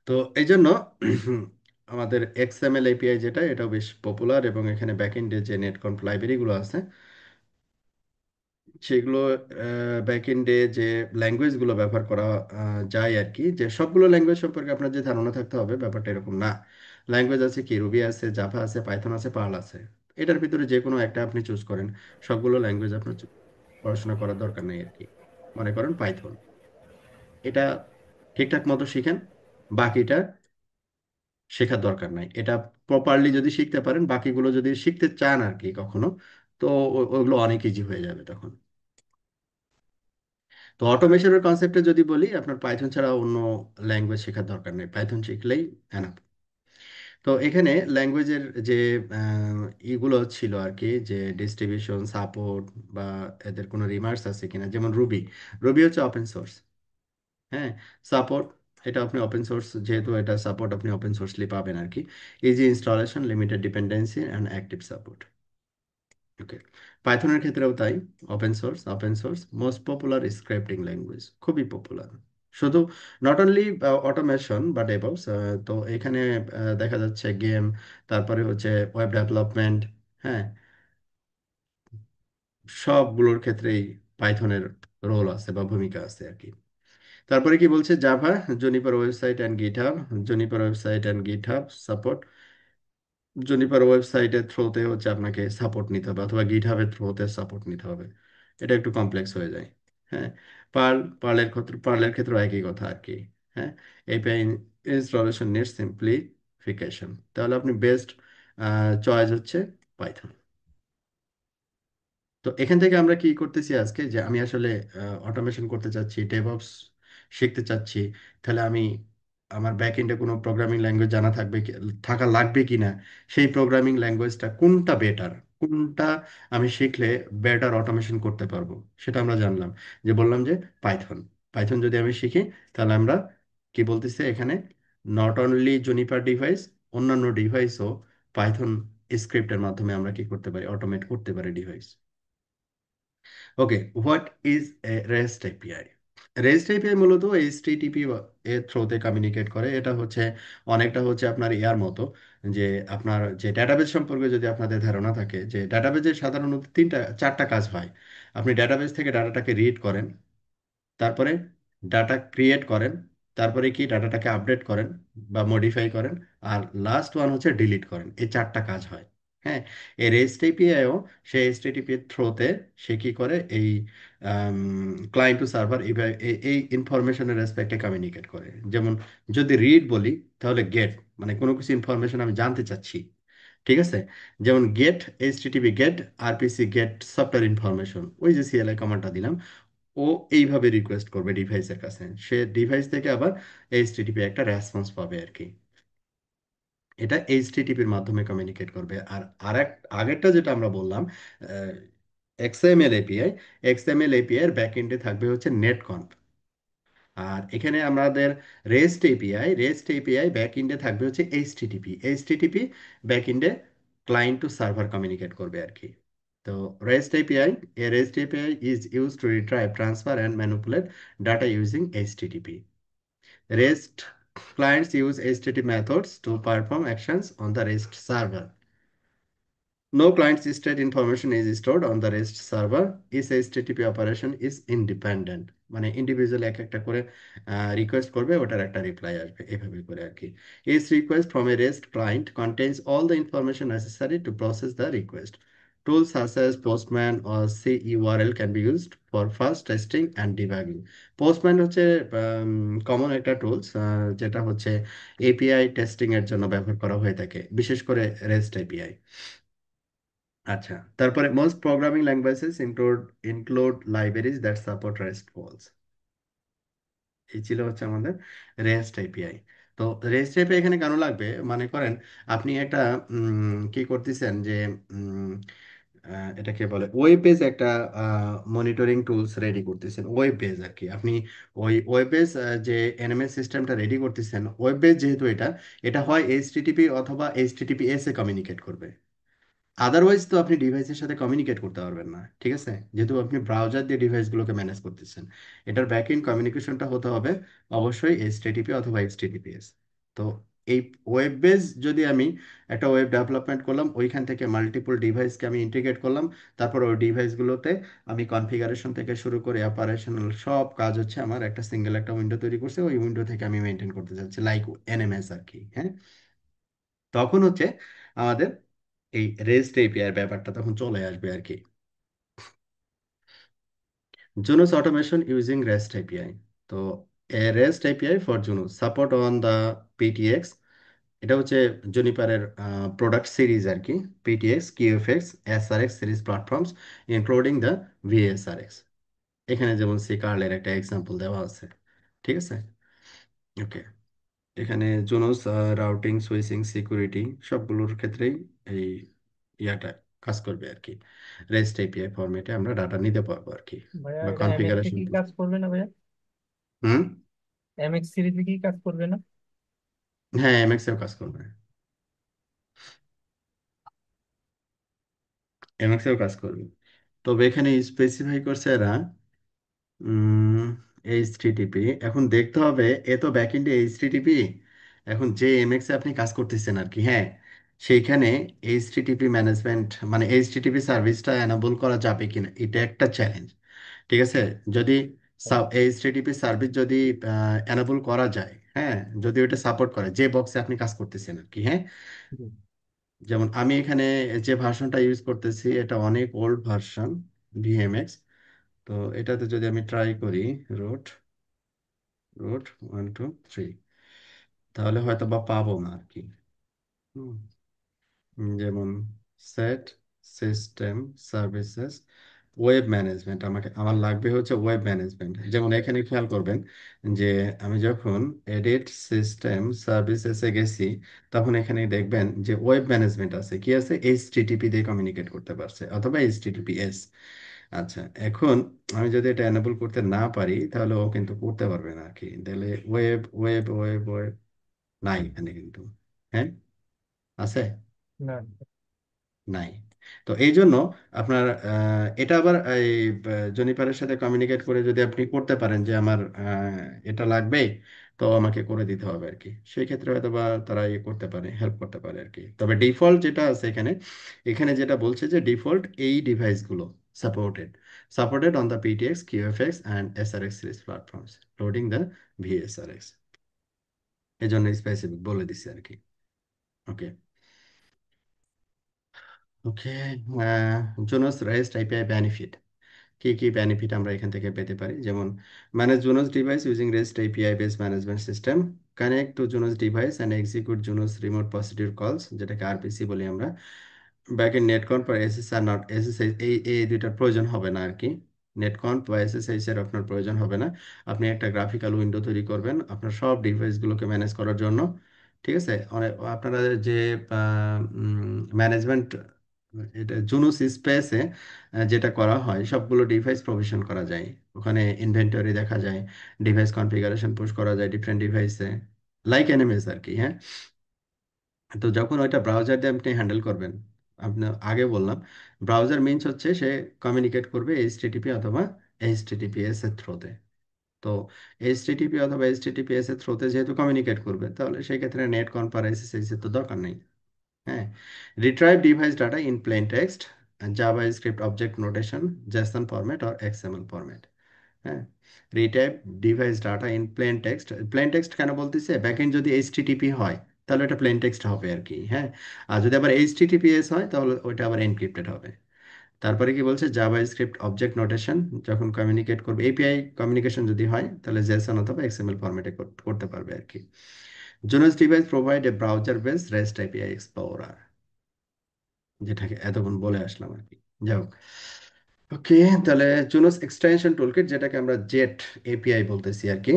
তো এই জন্য আমাদের এক্সএমএল এপিআই যেটা, এটাও বেশ পপুলার, এবং এখানে ব্যাকএন্ডে যে নেটকনফ লাইব্রেরিগুলো আছে সেগুলো ব্যাক এন্ডে যে ল্যাঙ্গুয়েজগুলো ব্যবহার করা যায় আর কি, যে সবগুলো ল্যাঙ্গুয়েজ সম্পর্কে আপনার যে ধারণা থাকতে হবে ব্যাপারটা এরকম না। ল্যাঙ্গুয়েজ আছে কি, রুবি আছে, জাভা আছে, পাইথন আছে, পার্ল আছে। এটার ভিতরে যে কোনো একটা আপনি চুজ করেন, সবগুলো ল্যাঙ্গুয়েজ আপনার পড়াশোনা করার দরকার নেই আর কি। মনে করেন পাইথন, এটা ঠিকঠাক মতো শিখেন, বাকিটা শেখার দরকার নাই। এটা প্রপারলি যদি শিখতে পারেন, বাকিগুলো যদি শিখতে চান আর কি কখনো, তো ওগুলো অনেক ইজি হয়ে যাবে তখন। তো অটোমেশনের কনসেপ্টে যদি বলি, আপনার পাইথন ছাড়া অন্য ল্যাঙ্গুয়েজ শেখার দরকার নেই, পাইথন শিখলেই এনাফ। তো এখানে ল্যাঙ্গুয়েজের যে ইগুলো ছিল আর কি, যে ডিস্ট্রিবিউশন সাপোর্ট বা এদের কোনো রিমার্কস আছে কিনা, যেমন রুবি। রুবি হচ্ছে ওপেন সোর্স, হ্যাঁ। সাপোর্ট, এটা আপনি ওপেন সোর্স, যেহেতু এটা সাপোর্ট আপনি ওপেন সোর্সলি পাবেন আর কি। Easy installation, limited dependency and active support. Okay, পাইথনের ক্ষেত্রেও তাই। Open source, open source most popular scripting language, খুবই পপুলার। শুধু নট অনলি অটোমেশন বা ডেভঅপস, তো এখানে দেখা যাচ্ছে গেম, তারপরে হচ্ছে ওয়েব ডেভেলপমেন্ট, হ্যাঁ, সবগুলোর ক্ষেত্রেই পাইথনের রোল আছে বা ভূমিকা আছে আর কি। তারপরে কি বলছে, Java, Juniper website and GitHub, Juniper website and GitHub support. Juniper ওয়েবসাইটের থ্রোতে হচ্ছে আপনাকে সাপোর্ট নিতে হবে, অথবা গিটহাবের থ্রোতে সাপোর্ট নিতে হবে। এটা একটু কমপ্লেক্স হয়ে যায়। হ্যাঁ, পার্লের ক্ষেত্রে একই কথা আর কি। হ্যাঁ, এপিআই ইনস্টলেশন নিড সিম্পলিফিকেশন, তাহলে আপনি বেস্ট চয়েস হচ্ছে পাইথন। তো এখান থেকে আমরা কি করতেছি আজকে, যে আমি আসলে অটোমেশন করতে চাচ্ছি, ডেভঅপস শিখতে চাচ্ছি, তাহলে আমি আমার ব্যাক এন্ডে কোনো প্রোগ্রামিং ল্যাঙ্গুয়েজ জানা থাকা লাগবে কিনা, সেই প্রোগ্রামিং ল্যাঙ্গুয়েজটা কোনটা বেটার, কোনটা আমি শিখলে বেটার অটোমেশন করতে পারবো, সেটা আমরা জানলাম। যে বললাম যে পাইথন, পাইথন যদি আমি শিখি, তাহলে আমরা কি বলতেছি এখানে, নট অনলি জুনিপার ডিভাইস, অন্যান্য ডিভাইসও পাইথন স্ক্রিপ্টের মাধ্যমে আমরা কি করতে পারি, অটোমেট করতে পারি device. Okay, what is a rest API? Rest API মূলত এইচটিটিপি এর থ্রোতে কমিউনিকেট করে। এটা হচ্ছে অনেকটা হচ্ছে আপনার ইয়ার মতো, যে আপনার যে ডেটাবেজ সম্পর্কে যদি আপনাদের ধারণা থাকে, যে ডেটাবেজের সাধারণত চারটা কাজ হয়। আপনি ডেটাবেজ থেকে ডাটাটাকে রিড করেন, তারপরে ডাটা ক্রিয়েট করেন, তারপরে কি ডাটাটাকে আপডেট করেন বা মডিফাই করেন, আর লাস্ট ওয়ান হচ্ছে ডিলিট করেন। এই চারটা কাজ হয়। হ্যাঁ, এই রেস্ট এপিআইও সেই এইচটিটিপি এর থ্রোতে সে কি করে, এই ক্লায়েন্ট টু সার্ভার এই ইনফরমেশনের রেসপেক্টে কমিউনিকেট করে। যেমন যদি রিড বলি, তাহলে গেট, মানে কোনো কিছু ইনফরমেশন আমি জানতে চাচ্ছি, ঠিক আছে। যেমন get, HTTP get, RPC get software information, ওই যে সিএলআই কমান্ডটা দিলাম, ও এইভাবে রিকোয়েস্ট করবে ডিভাইসের কাছে, সে ডিভাইস থেকে আবার এইচটিটিপি একটা রেসপন্স পাবে আর কি। এটা এইচটিটিপির মাধ্যমে কমিউনিকেট করবে। আর আরেক আগেরটা যেটা আমরা বললাম, এক্সএমএল এপিআই, এক্সএমএল এপিআই এর ব্যাক এন্ডে থাকবে হচ্ছে নেটকনফ। আর এখানে আমাদের রেস্ট এপিআই ব্যাক এন্ডে থাকবে হচ্ছে এইচটিটিপি, এইচটিটিপি ব্যাক এন্ডে ক্লায়েন্ট টু সার্ভার কমিউনিকেট করবে আর কি। তো REST API, a REST API is used to retrieve, transfer, and manipulate data using HTTP. REST clients use HTTP methods to perform actions on the REST server. No client state information is stored on the REST server. Each HTTP operation is independent. মানে individual এক একটা করে request করবে, ওটার একটা reply আসবে, এভাবে করে আর কি। Each request from a REST client contains all the information necessary to process the request. Tools such as Postman or CURL can be used for fast testing and debugging. Postman হচ্ছে common একটা tools, যেটা হচ্ছে API testing এর জন্য ব্যবহার করা হয়ে থাকে, বিশেষ করে রেস্ট এপিআই। আচ্ছা, তারপরে most programming languages include libraries that support rest কলস। এই ছিল হচ্ছে আমাদের রেস্ট এপিআই। তো রেস্ট এপিআই এখানে কেন লাগবে, মানে করেন আপনি একটা কি করতেছেন, যে উম, এটাকে বলে ওয়েব পেজ, একটা মনিটরিং টুলস রেডি করতেছেন, ওয়েব পেজ আর কি। আপনি ওই ওয়েব পেজ, যে এনএমএস সিস্টেমটা রেডি করতেছেন, ওয়েব পেজ যেহেতু এটা এটা হয় এইচটিটিপি অথবা এইচটিটিপিএস এ কমিউনিকেট করবে। আদারওয়াইজ তো আপনি ডিভাইসের সাথে কমিউনিকেট করতে পারবেন না, ঠিক আছে, যেহেতু আপনি ব্রাউজার দিয়ে ডিভাইসগুলোকে ম্যানেজ করতেছেন। এটার ব্যাক এন্ড কমিউনিকেশনটা হতে হবে অবশ্যই এইচটিটিপি অথবা এইচটিটিপিএস। তো এই ওয়েব বেস যদি আমি একটা ওয়েব ডেভেলপমেন্ট করলাম, ওইখান থেকে মাল্টিপল ডিভাইসকে আমি ইন্টিগ্রেট করলাম, তারপর ওই ডিভাইসগুলোতে আমি কনফিগারেশন থেকে শুরু করে অপারেশনাল সব কাজ হচ্ছে আমার একটা সিঙ্গেল একটা উইন্ডো তৈরি করছে, ওই উইন্ডো থেকে আমি মেনটেন করতে চাচ্ছি, লাইক এনএমএস আর কি। হ্যাঁ, তখন হচ্ছে আমাদের এই রেস্ট এপিআই ব্যাপারটা তখন চলে আসবে আর কি। Junos automation using REST API. তো a REST API for Junos support on the PTX, এটা হচ্ছে জুনিপারের প্রোডাক্ট সিরিজ আর কি, পিটিএক্স, কিউএফএক্স, এসআরএক্স সিরিজ প্ল্যাটফর্মস ইনক্লুডিং দ্য ভিএসআরএক্স। এখানে যেমন সি কার্লের একটা এক্সাম্পল দেওয়া আছে। ঠিক আছে, ওকে। এখানে জুনোস রাউটিং, সুইচিং, সিকিউরিটি সবগুলোর ক্ষেত্রেই এই ইয়াটা কাজ করবে আর কি। রেস্ট এপিআই ফরম্যাটে আমরা ডাটা নিতে পারবো আর কি, ভাইয়া বা এটা এমএক্স এ কনফিগারেশন। কি কাজ করবে না ভাইয়া? হুম। এমএক্স সিরিজে কি কাজ করবে না? হ্যাঁ, এমএক্সেও কাজ করবে, এমএক্সেও কাজ করবে। তবে এখানে স্পেসিফাই করছে এরা এইচটিটিপি। এখন দেখতে হবে, এ তো ব্যাকএন্ডে এইচটিটিপি, এখন যে এমএক্স এ আপনি কাজ করতেছেন আর কি, হ্যাঁ, সেইখানে এইচটিটিপি ম্যানেজমেন্ট মানে এইচটিটিপি সার্ভিসটা এনাবল করা যাবে কিনা, এটা একটা চ্যালেঞ্জ। ঠিক আছে, যদি এইচটিটিপি সার্ভিস যদি এনাবল করা যায়, হ্যাঁ, যদি ওটা সাপোর্ট করে যে বক্সে আপনি কাজ করতেছেন আর কি, হ্যাঁ। হুম। যেমন আমি এখানে যে ভার্সনটা ইউজ করতেছি এটা অনেক ওল্ড ভার্সন, ভিএমএক্স। তো এটাতে যদি আমি ট্রাই করি রুট রুট 1 2 3, তাহলে হয়তো বা পাবো না আর কি। হুম, যেমন set system services web management, আমার লাগবে হচ্ছে ওয়েব ম্যানেজমেন্ট। যেমন এখানে খেয়াল করবেন যে আমি যখন এডিট সিস্টেম সার্ভিসেসে গেছি, তখন এখানে দেখবেন যে ওয়েব ম্যানেজমেন্ট আছে, কি আছে, এইচটিটিপি দিয়ে কমিউনিকেট করতে পারছে অথবা এইচটিটিপিএস। আচ্ছা, এখন আমি যদি এটা এনেবল করতে না পারি তাহলে ও কিন্তু করতে পারবে না আর কি। তাহলে ওয়েব ওয়েব ওয়েব ওয়েব নাই এখানে কিন্তু। হ্যাঁ, আছে? না। নাই। তো এই জন্য আপনার এটা আবার এই জনিপারের সাথে কমিউনিকেট করে যদি আপনি করতে পারেন যে আমার এটা লাগবে, তো আমাকে করে দিতে হবে আর কি, সেই ক্ষেত্রে হয়তো বা তারা ইয়ে করতে পারে, হেল্প করতে পারে আর কি। তবে ডিফল্ট যেটা আছে এখানে, এখানে যেটা বলছে যে ডিফল্ট এই ডিভাইসগুলো supported supported on the PTX, QFX and SRX series platforms loading the vSRX, এই জন্য স্পেসিফিক বলে দিচ্ছে আর কি। Okay, okay. Junos REST API benefit, কি কি বেনিফিট আমরা এখান থেকে পেতে পারি, যেমন manage Junos device using REST API base management system, connect to Junos device and execute Junos remote procedure calls, যেটাকে আরপিসি বলি আমরা। ব্যাক এন্ড নেটকন বা এসএসআর নট এসএসএইচ, এই দুইটার প্রয়োজন হবে না আর কি। নেটকন বা এসএসএইচ এর আপনার প্রয়োজন হবে না। আপনি একটা গ্রাফিক্যাল উইন্ডো তৈরি করবেন আপনার সব ডিভাইসগুলোকে ম্যানেজ করার জন্য। ঠিক আছে, অনেক আপনারা যে ম্যানেজমেন্ট, এটা জুনুস স্পেসে যেটা করা হয়, সবগুলো ডিভাইস প্রভিশন করা যায়, ওখানে ইনভেন্টরি দেখা যায়, ডিভাইস কনফিগারেশন পুশ করা যায় ডিফারেন্ট ডিভাইসে, লাইক এনএমএস আর কি, হ্যাঁ। তো যখন ওইটা ব্রাউজার দিয়ে আপনি হ্যান্ডেল করবেন, আপনি আগে বললাম ব্রাউজার মিনস হচ্ছে সে কমিউনিকেট করবে এইচটিটিপি অথবা এইচটিটিপিএস এর থ্রুতে। তো এইচটিটিপি অথবা এইচটিটিপিএস এর থ্রুতে যেহেতু কমিউনিকেট করবে, তাহলে সেই ক্ষেত্রে নেট কনফারেন্স এর তো দরকার নেই। হ্যাঁ, retrieve device data in plain text, JavaScript object notation, JSON format or XML format. হ্যাঁ, retrieve device data in plain text. Plain text কেন বলতেছে, ব্যাকএন্ড যদি এইচটিটিপি হয় তাহলে এটা প্লেন টেক্সট হবে আর কি, হ্যাঁ। আর যদি আবার এইচটিটিপিএস হয় তাহলে ওইটা আবার এনক্রিপ্টেড হবে। তারপরে কি বলছে, জাভা স্ক্রিপ্ট অবজেক্ট নোটেশন, যখন কমিউনিকেট করবে এপিআই কমিউনিকেশন যদি হয় তাহলে জেসন অথবা এক্সএমএল ফরম্যাটে করতে পারবে আর কি। Jonas device provide a browser base rest API explorer, যেটাকে এতক্ষণ বলে আসলাম আর কি। যাই হোক, ওকে। তাহলে জুনোস এক্সটেনশন টুলকিট, যেটাকে আমরা জেট এপিআই বলতেছি আর কি।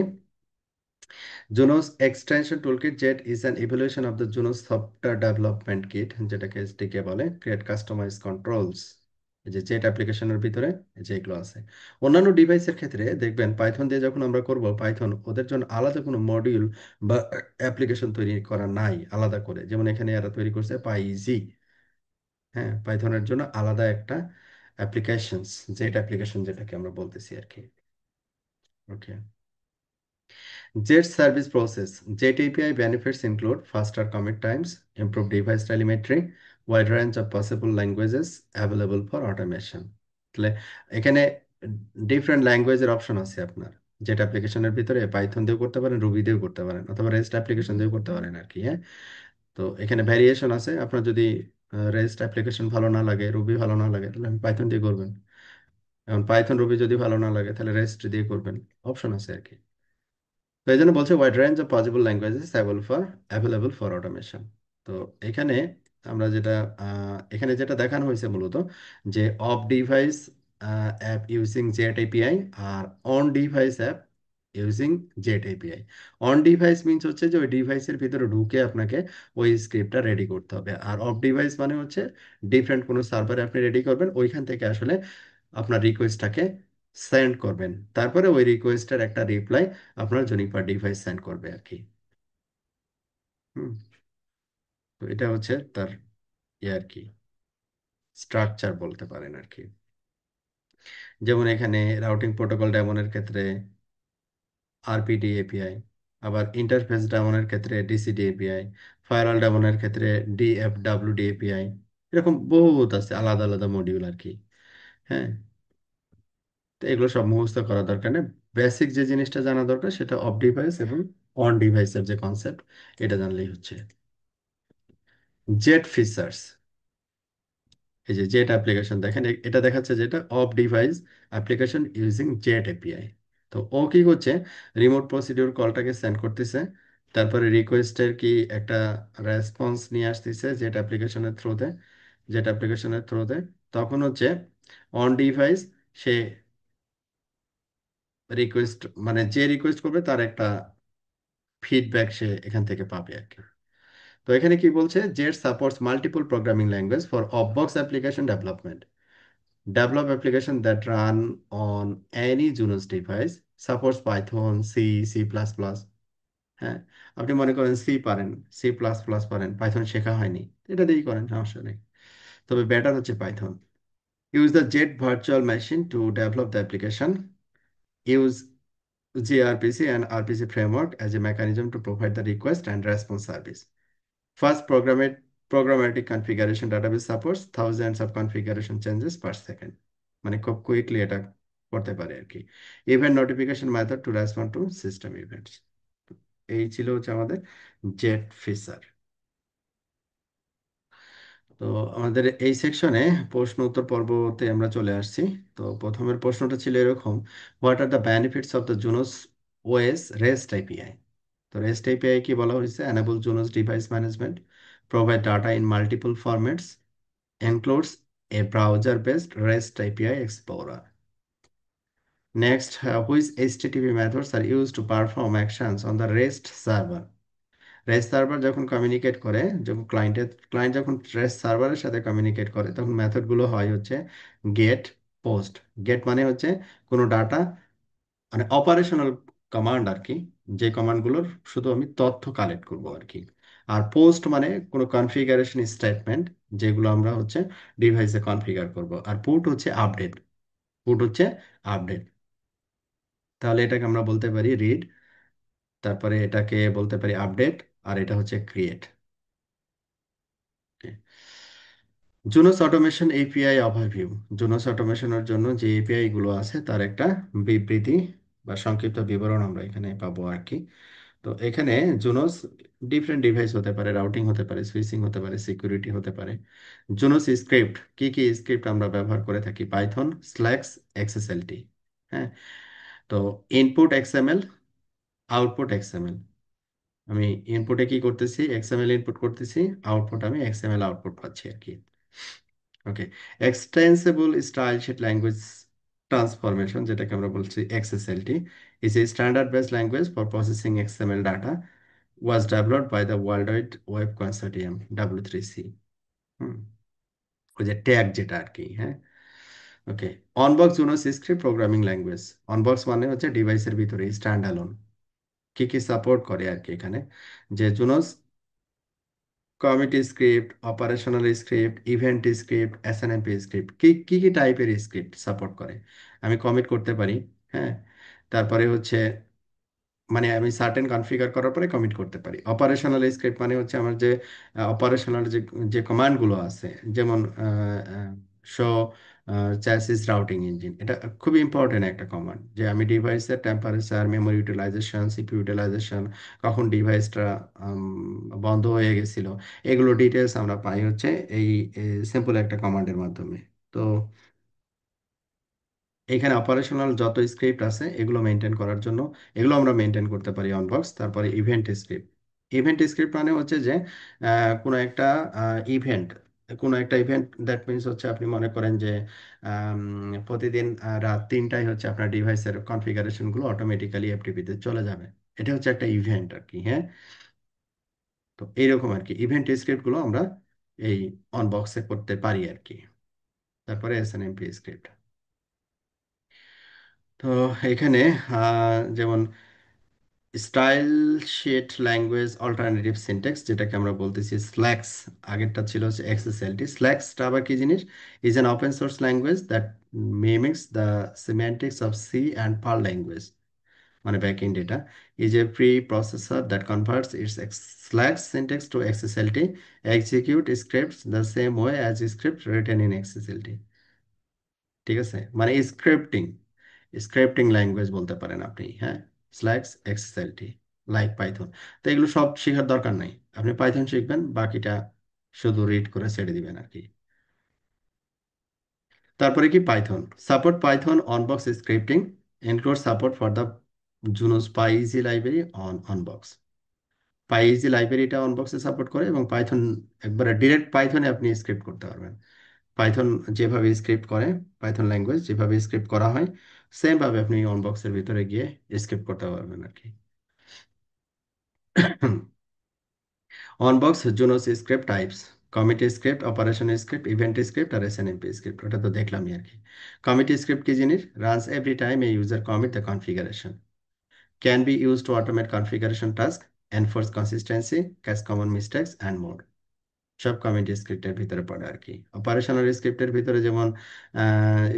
Junos extension toolkit JET is an evolution of the Junos software development kit, যেটাকে এসডিকে বলে, ক্রিয়েট কাস্টমাইজ কন্ট্রোলস, এই যে জেট অ্যাপ্লিকেশনের ভিতরে যেগুলো আছে। অন্যান্য ডিভাইসের ক্ষেত্রে দেখবেন পাইথন দিয়ে যখন আমরা করব, পাইথন ওদের জন্য আলাদা কোনো মডিউল বা অ্যাপ্লিকেশন তৈরি করা নাই আলাদা করে, যেমন এখানে এরা তৈরি করছে পাইজি। হ্যাঁ, পাইথনের জন্য আলাদা একটা অ্যাপ্লিকেশনস, জেট অ্যাপ্লিকেশন যেটাকে আমরা বলতেছি আর কি। ওকে, Jet service process. Jet API benefits include faster commit times, improved device telemetry, wide range of possible languages available for automation. তাহলে এখানে ডিফারেন্ট ল্যাঙ্গুয়েজের অপশন আছে আপনার, জেট অ্যাপ্লিকেশনের ভিতরে পাইথন দিয়েও করতে পারেন, রুবি দিয়েও করতে পারেন, অথবা রেস্ট অ্যাপ্লিকেশন দিয়েও করতে পারেন আর কি। হ্যাঁ, তো এখানে ভ্যারিয়েশন আছে। আপনার যদি রেস্ট অ্যাপ্লিকেশন ভালো না লাগে, রুবি ভালো না লাগে, তাহলে আপনি পাইথন দিয়ে করবেন। এখন পাইথন রুবি যদি ভালো না লাগে, তাহলে রেস্ট দিয়ে করবেন। অপশন আছে আর কি। তো এই জন্য বলছে wide range of possible languages available for automation. তো এখানে আমরা যেটা এখানে যেটা দেখানো হয়েছে মূলত, যে off device app using JET API, আর on device app using JET API. On device means হচ্ছে যে ওই ডিভাইসের ভিতরে ঢুকে আপনাকে ওই স্ক্রিপ্টটা রেডি করতে হবে। আর অফ ডিভাইস মানে হচ্ছে ডিফারেন্ট কোনো সার্ভারে আপনি রেডি করবেন, ওইখান থেকে আসলে আপনার রিকোয়েস্টটাকে সেন্ড করবেন, তারপরে ওই রিকোয়েস্টের একটা রিপ্লাই আপনার জুনিপার ডিভাইস সেন্ড করবে আর কি। হুম। তো এটা হচ্ছে তার ইয়ে আর কি, স্ট্রাকচার বলতে পারেন আর কি। যেমন এখানে রাউটিং প্রোটোকল ডেমনের ক্ষেত্রে আরপিডি এপিআই, আবার ইন্টারফেস ডেমনের ক্ষেত্রে ডিসিডি এপিআই, ফায়ারওয়াল ডেমনের ক্ষেত্রে ডিএফডব্লিউডি এপিআই। এরকম বহুত আছে আলাদা আলাদা মডিউল আর কি। হ্যাঁ, তো এগুলো সব মুখস্থ করা দরকার নেই। বেসিক যে জিনিসটা জানা দরকার সেটা অফ ডিভাইস এবং অন ডিভাইসের যে কনসেপ্ট, এটা জানলেই হচ্ছে। Jet features. এই যে জেট অ্যাপ্লিকেশন দেখেন, এটা দেখাচ্ছে যেটা of device application using JET API. তো ও কি করছে, রিমোট প্রসিডিউর কলটাকে সেন্ড করতেছে, তারপরে রিকোয়েস্টের কি একটা রেসপন্স নিয়ে আসতেছে জেট অ্যাপ্লিকেশনের থ্রুতে। তখন হচ্ছে অন ডিভাইস সে রিকোয়েস্ট, মানে যে রিকোয়েস্ট করবে তার একটা ফিডব্যাক সে এখান থেকে পাবে আর কি। তো এখানে কি বলছে, jet supports multiple programming language for of box application development, develop application that run on any Junos device, supports Python, C, C++। হ্যাঁ, আপনি মনে করেন সি পারেন, সি প্লাস প্লাস পারেন, পাইথন শেখা হয়নি, এটা দিয়েই করেন, সমস্যা নেই। তবে বেটার হচ্ছে Python. Use the jet virtual machine to develop the application, use gRPC and RPC framework as a mechanism to provide the request and response service. First, programmatic configuration database supports thousands of configuration changes per second, মানে খুব quickly এটা করতে পারে আর কি। Event notification method two respond two system events. এই ছিল হচ্ছে আমাদের জেট ফিচার। তো আমাদের এই সেকশনে প্রশ্ন উত্তর পর্বতে আমরা চলে আসছি। তো প্রথমের প্রশ্নটা ছিল এরকম, what are the benefits of the Junos OS REST API. তো রেস্ট এপিআই কি বলা হয়েছে, enable Junos device management, provide data in multiple formats, includes a browser-based REST API Explorer. Next, which HTTP methods are used to perform actions on the REST server? Rest server যখন communicate করে, যখন client যখন rest সার্ভারের সাথে communicate করে, তখন মেথডগুলো হয় হচ্ছে গেট, পোস্ট। গেট মানে হচ্ছে কোনো ডাটা, মানে অপারেশনাল কমান্ড আর কি, যে কমান্ডগুলোর শুধু আমি তথ্য কালেক্ট করব আর কি। আর পোস্ট মানে কোনো কনফিগারেশন স্টেটমেন্ট, যেগুলো আমরা হচ্ছে ডিভাইসে কনফিগার করব। আর পুট হচ্ছে আপডেট। তাহলে এটাকে আমরা বলতে পারি রিড, তারপরে এটাকে বলতে পারি আপডেট, আর এটা হচ্ছে create. Junos automation API overview. Junos অটোমেশনের জন্য যে এপিআই গুলো আছে তার একটা বিবৃতি বা সংক্ষিপ্ত বিবরণ আমরা এখানে পাবো আর কি। তো এখানে জুনোস ডিফারেন্ট ডিভাইস হতে পারে, রাউটিং হতে পারে, সুইচিং হতে পারে, সিকিউরিটি হতে পারে। জুনোস স্ক্রিপ্ট, কি কি স্ক্রিপ্ট আমরা ব্যবহার করে থাকি, পাইথন, স্ল্যাক্স, এক্সএসএলটি। হ্যাঁ, তো ইনপুট এক্সএমএল, আউটপুট এক্সএমএল। আমি ইনপুটে কি করতেছি, এক্সএমএল ইনপুট করতেছি, আউটপুট আমি এক্সএমএল আউটপুট পাচ্ছি আর কি। ওকে, এক্সটেন্সিবল স্টাইল শিট ল্যাঙ্গুয়েজ ট্রান্সফরমেশন, যেটাকে আমরা বলছি এক্সএসএলটি, is a standard-based language for processing XML data, was developed by the World Wide Web Consortium, W3C। হুম, ওই যে ট্যাগ যেটা আর কি। হ্যাঁ, ওকে। অনবক্স জুনোস স্ক্রিপ্ট প্রোগ্রামিং ল্যাঙ্গুয়েজ। অনবক্স মানে হচ্ছে ডিভাইসের ভিতরে স্ট্যান্ড অ্যালোন, কি কি সাপোর্ট করে আর কি এখানে, যে Junos commit script, operational script, event script, SNMP script, কি কি কি টাইপের স্ক্রিপ্ট সাপোর্ট করে। আমি কমিট করতে পারি। হ্যাঁ, তারপরে হচ্ছে মানে আমি সার্টেন কনফিগার করার পরে কমিট করতে পারি। অপারেশনাল স্ক্রিপ্ট মানে হচ্ছে আমার যে অপারেশনাল যে যে কমান্ডগুলো আছে, যেমন শো চ্যাসিস রাউটিং ইঞ্জিন, এটা খুবই ইম্পর্টেন্ট একটা কমান্ড, যে আমি ডিভাইসের temperature, memory utilization, CP utilization, কখন ডিভাইসটা বন্ধ হয়ে গেছিল, এগুলো ডিটেলস আমরা পাই হচ্ছে এই সিম্পল একটা কমান্ডের মাধ্যমে। তো এখানে অপারেশনাল যত স্ক্রিপ্ট আছে এগুলো মেনটেন করার জন্য, এগুলো আমরা মেনটেন করতে পারি অনবক্স। তারপরে ইভেন্ট স্ক্রিপ্ট। ইভেন্ট স্ক্রিপ্ট মানে হচ্ছে যে কোনো একটা ইভেন্ট, কোনো একটা ইভেন্ট, দ্যাট মিনস হচ্ছে আপনি মনে করেন যে প্রতিদিন রাত 3টায় হচ্ছে আপনার ডিভাইসের কনফিগারেশনগুলো অটোমেটিক্যালি এফটিপিতে চলে যাবে। এটা হচ্ছে একটা ইভেন্ট আর কি, হ্যাঁ। তো এইরকম আর কি ইভেন্ট স্ক্রিপ্টগুলো আমরা এই অনবক্সে করতে পারি আর কি। তারপরে এসএনএমপি স্ক্রিপ্ট। তো এখানে যেমন style sheet language alternative syntax, যেটাকে আমরা বলতেছি স্ল্যাক্স, আগেরটা ছিল হচ্ছে এক্সএসএলটি। স্ল্যাক্সটা আবার কি জিনিস? Is an open source language that mimics the semantics of C and Perl language, মানে backend data, is a preprocessor that converts its Slack syntax to XSLT, execute scripts the same way as script written in XSLT। ঠিক আছে, মানে scripting, scripting language বলতে পারেন আপনি, হ্যাঁ। SLAX, XSLT, like Python. তো এগুলো সব শেখার দরকার নাই, আপনি পাইথন শিখবেন, বাকিটা শুধু রিড করে ছেড়ে দিবেন আর কি। তারপরে কি Python support, Python on box scripting include support for the Junos PyEZ library on on box. PyEZ লাইব্রেরিটা অনবক্সে সাপোর্ট করে, এবং পাইথন একবারে ডিরেক্ট পাইথনে আপনি স্ক্রিপ্ট করতে পারবেন। পাইথন যেভাবে স্ক্রিপ্ট করে, পাইথন ল্যাঙ্গুয়েজ যেভাবে স্ক্রিপ্ট করা হয়, সেম ভাবে আপনি অনবক্সের ভিতরে গিয়ে স্ক্রিপ্ট করতে পারবেন আর কি। On box Junos script types: commit script, operation script, event script আর এসএনএমপি স্ক্রিপ্ট। ওটা তো দেখলামই আর কি। কমিটি স্ক্রিপ্ট কি জিনিস? Runs every time a user commit the configuration, can be use to automate configuration task, enforce consistency, catch common mistakes and more. সব commit স্ক্রিপ্টের ভিতরে পড়ে আর কি। অপারেশনাল স্ক্রিপ্টের ভিতরে যেমন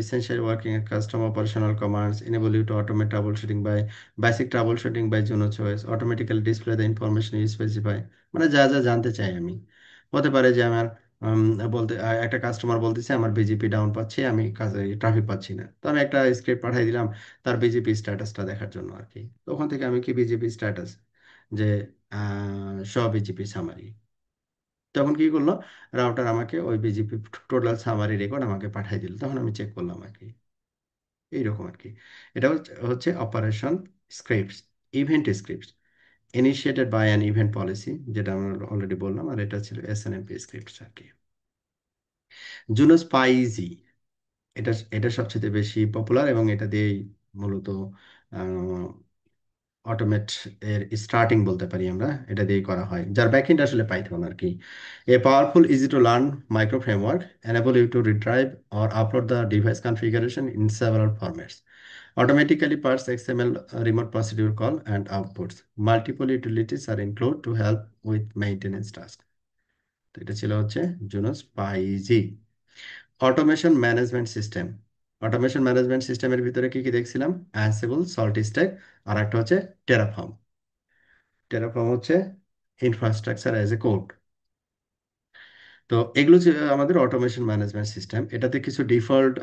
essential working and custom operational commands enable you to automate troubleshooting by basic troubleshooting by Juno choice, automatically display the information you specify। মানে যা যা জানতে চাই আমি, হতে পারে যে আমার উম, বলতে একটা কাস্টমার বলতেছে আমার বিজিপি ডাউন পাচ্ছি, আমি কাজে ট্রাফিক পাচ্ছি না, তো আমি একটা স্ক্রিপ্ট পাঠিয়ে দিলাম তার বিজিপি স্ট্যাটাসটা দেখার জন্য আর কি। তো ওখান থেকে আমি কি বিজিপি স্ট্যাটাস, যে সব বিজিপি সামারি, তখন কি করলো, রাউটার আমাকে ওই বিজিপি টোটাল সামারি রেকর্ড আমাকে পাঠিয়ে দিল, তখন আমি চেক করলাম আর কি। এইরকম আর কি। এটা হচ্ছে operation scripts. Event scripts initiated by an event policy, যেটা আমরা অলরেডি বললাম, আর এটা ছিল এসএনএমপি স্ক্রিপ্টস আর কি। জুনো স্পাইজি, এটা এটা সবচেয়ে বেশি পপুলার, এবং এটা দিয়েই মূলত অটোমেট এর স্টার্টিং বলতে পারি আমরা, এটা দিয়ে করা হয়, যার ব্যাকএন্ড আসলে পাইথন আর কি। A powerful easy to learn micro framework enable you to retrieve or upload the device configuration in several formats, automatically parse XML remote procedure call and outputs, multiple utilities are included to help with maintenance tasks। তো এটা ছিল হচ্ছে Junos PyEZ. Automation management system. Automation management সিস্টেমের ভিতরে কি কি দেখছিলাম? অ্যানসিবল, salt stack, আর একটা হচ্ছে টেরাফর্ম। টেরাফর্ম হচ্ছে ইনফ্রাস্ট্রাকচার অ্যাজ এ কোড। তো এগুলো যে আমাদের অটোমেশন ম্যানেজমেন্ট সিস্টেম, এটাতে কিছু ডিফল্ট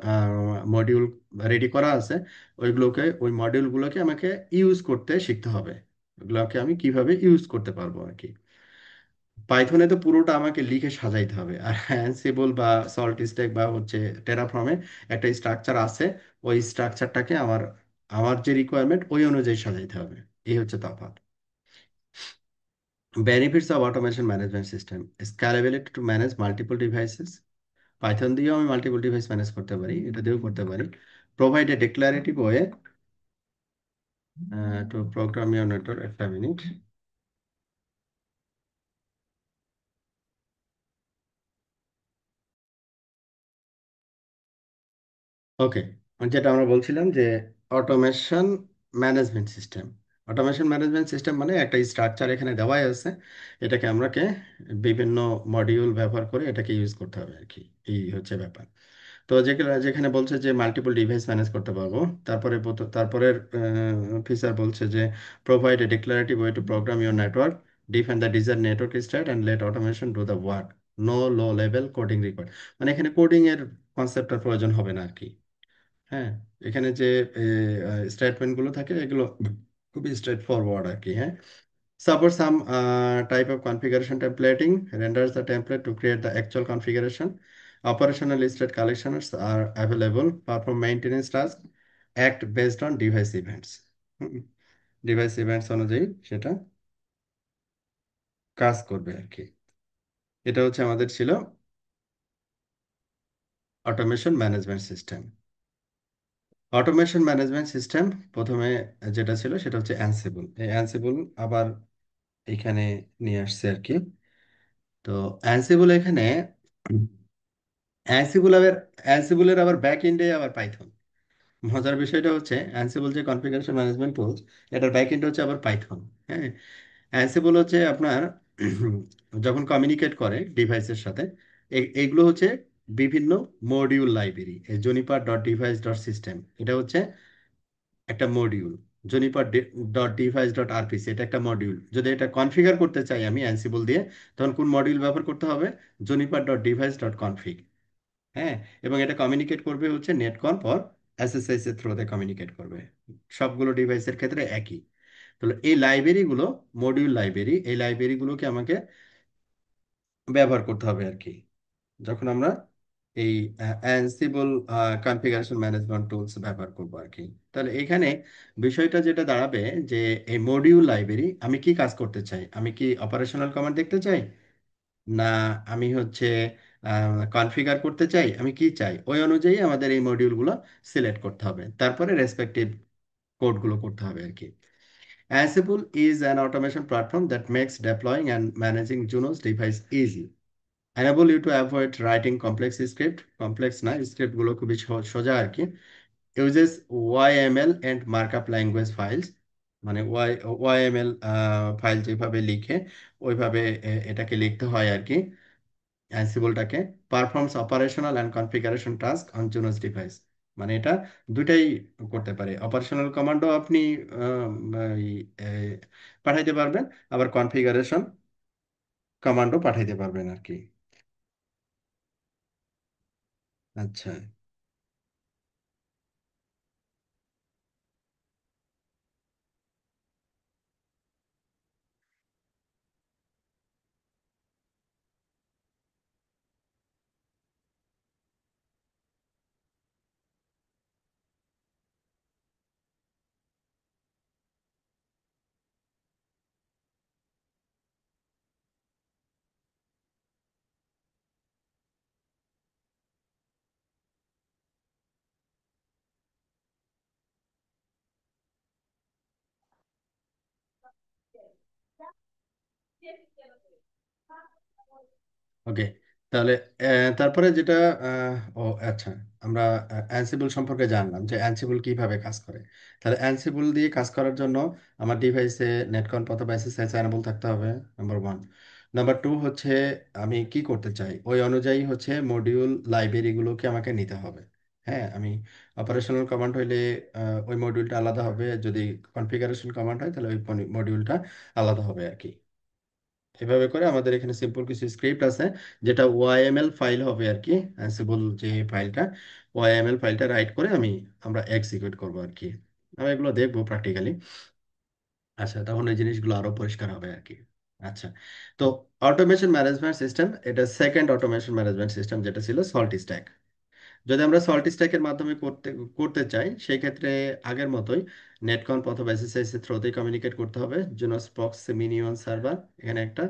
মডিউল রেডি করা আছে। ওইগুলোকে, ওই মডিউলগুলোকে আমাকে ইউজ করতে শিখতে হবে। ওগুলোকে আমি কিভাবে ইউজ করতে পারবো আর কি। পাইথনে তো পুরোটা আমাকে লিখে সাজাইতে হবে, আর অ্যানসিবল বা সল্ট স্ট্যাক বা হচ্ছে টেরাফর্মে একটা স্ট্রাকচার আছে, ওই স্ট্রাকচারটাকে আমার আমার যে রিকোয়ারমেন্ট ওই অনুযায়ী সাজাইতে হবে। এই হচ্ছে তফাৎ। Benefits of automation management system: scalability to manage multiple devices, Python দিয়েও আমি মাল্টিপল ডিভাইস ম্যানেজ করতে পারি, এটা দিয়েও করতে পারি। Provide a declarative way to program your network. একটা মিনিট। ওকে, যেটা আমরা বলছিলাম যে automation management system. Automation management system মানে একটা স্ট্রাকচার এখানে দেওয়াই আছে, এটাকে আমরাকে বিভিন্ন মডিউল ব্যবহার করে এটাকে ইউজ করতে হবে আর কি। এই হচ্ছে ব্যাপার। তো যেখানে যেখানে বলছে যে মাল্টিপল ডিভাইস ম্যানেজ করতে পারবো, তারপরে তারপরের ফিচার বলছে যে provide a declarative way to program your network, define the desire network state and let automation do the work, no low level coding required. মানে এখানে কোডিং এর কনসেপ্টের প্রয়োজন হবে না আর কি। হ্যাঁ, এখানে যে স্টেটমেন্ট গুলো থাকে এগুলো খুবই স্ট্রেট ফরওয়ার্ড আর কি। হ্যাঁ, support some type of configuration templating, renders the template to create the actual configuration. Operational state collections are available, perform maintenance tasks, act based on device events. Device events অনুযায়ী সেটা কাজ করবে আর কি। এটা হচ্ছে আমাদের ছিল automation management system. Automation management system প্রথমে যেটা ছিল সেটা হচ্ছে অ্যানসিবল। এই অ্যানসিবল আবার এখানে নিয়ে আসছে আর কি। তো অ্যানসিবল এখানে, অ্যানসিবল আবার, অ্যানসিবলের আবার ব্যাক এন্ডে আবার পাইথন। মজার বিষয়টা হচ্ছে অ্যানসিবল যে কনফিগারেশন ম্যানেজমেন্ট টুলস, এটার ব্যাক এন্ড হচ্ছে আবার পাইথন। হ্যাঁ, অ্যানসিবল হচ্ছে আপনার যখন কমিউনিকেট করে ডিভাইসের সাথে, এইগুলো হচ্ছে বিভিন্ন মডিউল লাইব্রেরি। এই Juniper dot device dot system, এটা হচ্ছে একটা module. Juniper dot device dot RPC, এটা একটা মডিউল। যদি এটা কনফিগার করতে চাই আমি অ্যানসিবল দিয়ে, তখন কোন মডিউল ব্যবহার করতে হবে? Juniper dot device dot config. হ্যাঁ, এবং এটা কমিউনিকেট করবে হচ্ছে নেটকনফ অর এসএসএস এর থ্রুতে কমিউনিকেট করবে। সবগুলো ডিভাইসের ক্ষেত্রে একই। তাহলে এই লাইব্রেরিগুলো, মডিউল লাইব্রেরি, এই লাইব্রেরিগুলোকে আমাকে ব্যবহার করতে হবে আর কি, যখন আমরা এই অ্যানসিবল কনফিগারেশন ম্যানেজমেন্ট টুলস ব্যবহার করবো আর কি। তাহলে এখানে বিষয়টা যেটা দাঁড়াবে যে এই মডিউল লাইব্রেরি আমি কি কাজ করতে চাই? আমি কি অপারেশনাল কমান্ড দেখতে চাই, না আমি হচ্ছে কনফিগার করতে চাই, আমি কি চাই, ওই অনুযায়ী আমাদের এই মডিউলগুলো সিলেক্ট করতে হবে, তারপরে রেসপেক্টিভ কোডগুলো করতে হবে আর কি। Ansible is an automation platform that makes deploying and managing Juno's device easy. Enable you to avoid writing complex script, complex না, স্ক্রিপ্ট গুলো খুবই সোজা আর কি। Uses YML and markup language files, মানে YML ফাইল যেভাবে লিখে ওইভাবে এটাকে লিখতে হয় আর কি অ্যানসিবলটাকে। Performs operational and configuration task on Junos device, মানে এটা দুটাই করতে পারে। অপারেশনাল কমান্ডও আপনি আম, এই, এ, পাঠাইতে পারবেন, আবার কনফিগারেশন কমান্ডও পাঠাইতে পারবেন আর কি। আচ্ছা, ওকে। তাহলে তারপরে যেটা আচ্ছা, আমরা অ্যানসিবল সম্পর্কে জানলাম যে অ্যানসিবল কিভাবে কাজ করে। তাহলে অ্যানসিবল দিয়ে কাজ করার জন্য আমার ডিভাইসে নেটকনফ অথবা এসএসএস এনেবল থাকতে হবে, নাম্বার ওয়ান। নাম্বার টু হচ্ছে আমি কি করতে চাই ওই অনুযায়ী হচ্ছে মডিউল লাইব্রেরিগুলোকে আমাকে নিতে হবে। হ্যাঁ, আমি অপারেশনাল কমান্ড হইলে ওই মডিউলটা আলাদা হবে, যদি কনফিগারেশন কমান্ড হয় তাহলে ওই মডিউলটা আলাদা হবে আর কি। এভাবে করে আমাদের এখানে সিম্পল কিছু স্ক্রিপ্ট আছে, যেটা ওয়াইএমএল ফাইল হবে আর কি। অ্যানসিবল যে ফাইলটা, ওয়াইএমএল ফাইলটা রাইট করে আমরা এক্সিকিউট করবো আর কি। আমরা এগুলো দেখবো প্র্যাকটিক্যালি। আচ্ছা, তখন এই জিনিসগুলো আরো পরিষ্কার হবে আর কি। আচ্ছা, তো অটোমেশন ম্যানেজমেন্ট সিস্টেম, এটা সেকেন্ড অটোমেশন ম্যানেজমেন্ট সিস্টেম, যেটা ছিল সল্ট স্ট্যাক। যদি আমরা সল্ট স্ট্যাকের মাধ্যমে করতে করতে চাই, সেই ক্ষেত্রে আগের মতোই নেটকনফ অথবা এসএসএস এর থ্রুতেই কমিউনিকেট করতে হবে। জুনোস প্রক্স মিনিয়ন সার্ভার, এখানে একটা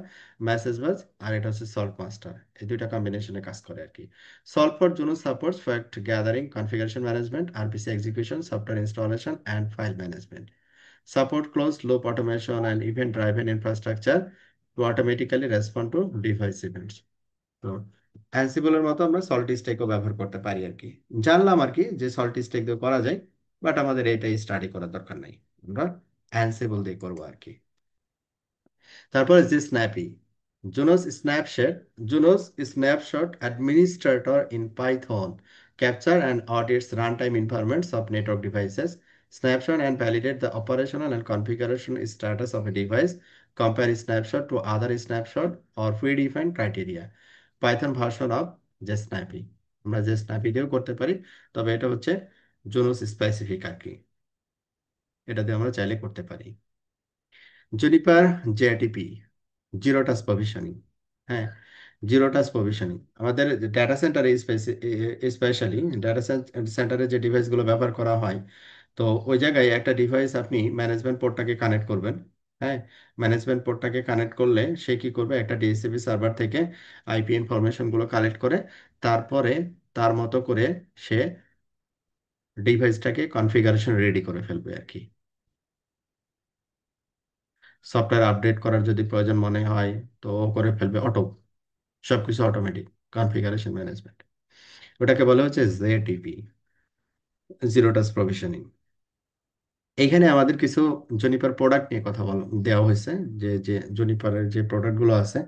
মেসেজ বাস, আর এটা হচ্ছে সল্ট মাস্টার, এই দুইটা কম্বিনেশনে কাজ করে আর কি। Salt for Junos supports fact gathering, configuration management, RPC execution, software installation and file management. Support closed loop automation and event-driven infrastructure to automatically respond to device events. তো অ্যানসিবলের মতো আমরা সল্টি স্টেকও ব্যবহার করতে পারি আর কি। জানলাম আর কি যে সল্টি স্টেক দিয়ে করা যায়, বাট আমাদের এটাই স্টাডি করার দরকার নাই, আমরা অ্যানসিবল দিয়ে করবো আর কি। তারপরে যে snappy, Junos snapshot, Junos snapshot administrator in Python. capture and audits runtime environments of network devices, snapshot and validate the operational and configuration status of a device, compare snapshot to other snapshot or predefined criteria. Python version of যে snappy, আমরা যে snappy দিয়েও করতে পারি, তবে এটা হচ্ছে জুনোস specific আর কি, এটা দিয়ে আমরা চাইলে করতে পারি। Juniper ZTP, zero touch provisioning. হ্যাঁ, জিরো টাচ প্রভিশনিং আমাদের ডাটা সেন্টারে, স্পেশালি ডাটা সেন্টারে যে ডিভাইসগুলো ব্যবহার করা হয়, তো ওই জায়গায় একটা ডিভাইস আপনি ম্যানেজমেন্ট পোর্টটাকে কানেক্ট করবেন। হ্যাঁ, ম্যানেজমেন্ট পোর্টটাকে কানেক্ট করলে সে কি করবে, একটা ডিএসসিপি সার্ভার থেকে আইপি ইনফরমেশনগুলো কালেক্ট করে, তারপরে তার মতো করে সে ডিভাইসটাকে কনফিগারেশন রেডি করে ফেলবে আর কি। সফটওয়্যার আপডেট করার যদি প্রয়োজন মনে হয় তো ও করে ফেলবে অটো, সবকিছু অটোমেটিক কনফিগারেশন ম্যানেজমেন্ট। ওটাকে বলা হচ্ছে জেটিপি, জিরো টাচ প্রভিশনিং। এইখানে আমাদের কিছু জুনিপার প্রোডাক্ট নিয়ে কথা দেওয়া হয়েছে, যে যে জুনিপারের যে প্রোডাক্টগুলো আছে।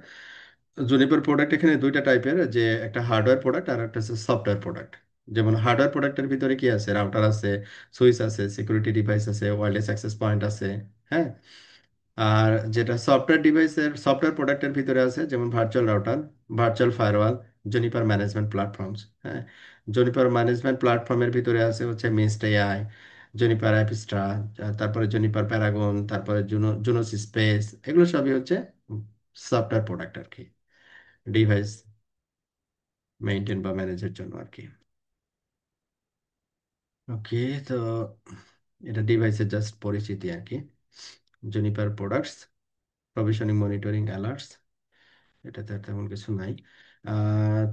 জুনিপার প্রোডাক্ট এখানে দুইটা টাইপের, যে একটা হার্ডওয়্যার প্রোডাক্ট আর একটা হচ্ছে সফটওয়্যার প্রোডাক্ট। যেমন হার্ডওয়্যার প্রোডাক্টের ভিতরে কি আছে, রাউটার আছে, সুইচ আছে, সিকিউরিটি ডিভাইস আছে, ওয়্যারলেস অ্যাক্সেস পয়েন্ট আছে। হ্যাঁ, আর যেটা সফটওয়্যার প্রোডাক্টের ভিতরে আছে, যেমন virtual router, virtual firewall, Juniper management platforms. হ্যাঁ, জুনিপার ম্যানেজমেন্ট প্ল্যাটফর্মের ভিতরে আছে হচ্ছে মিস্ট এআই, জুনিপার অ্যাপিস্ট্রা, তারপরে জুনিপার প্যারাগন, তারপরে জুনোস স্পেস। এগুলো সবই হচ্ছে সফটওয়্যার প্রোডাক্ট আর কি, ডিভাইস মেনটেন বা ম্যানেজের জন্য আর কি। ওকে, তো এটা ডিভাইসের জাস্ট পরিচিতি আর কি। Juniper products, provisioning, monitoring, alerts, এটাতে আর তেমন কিছু নাই।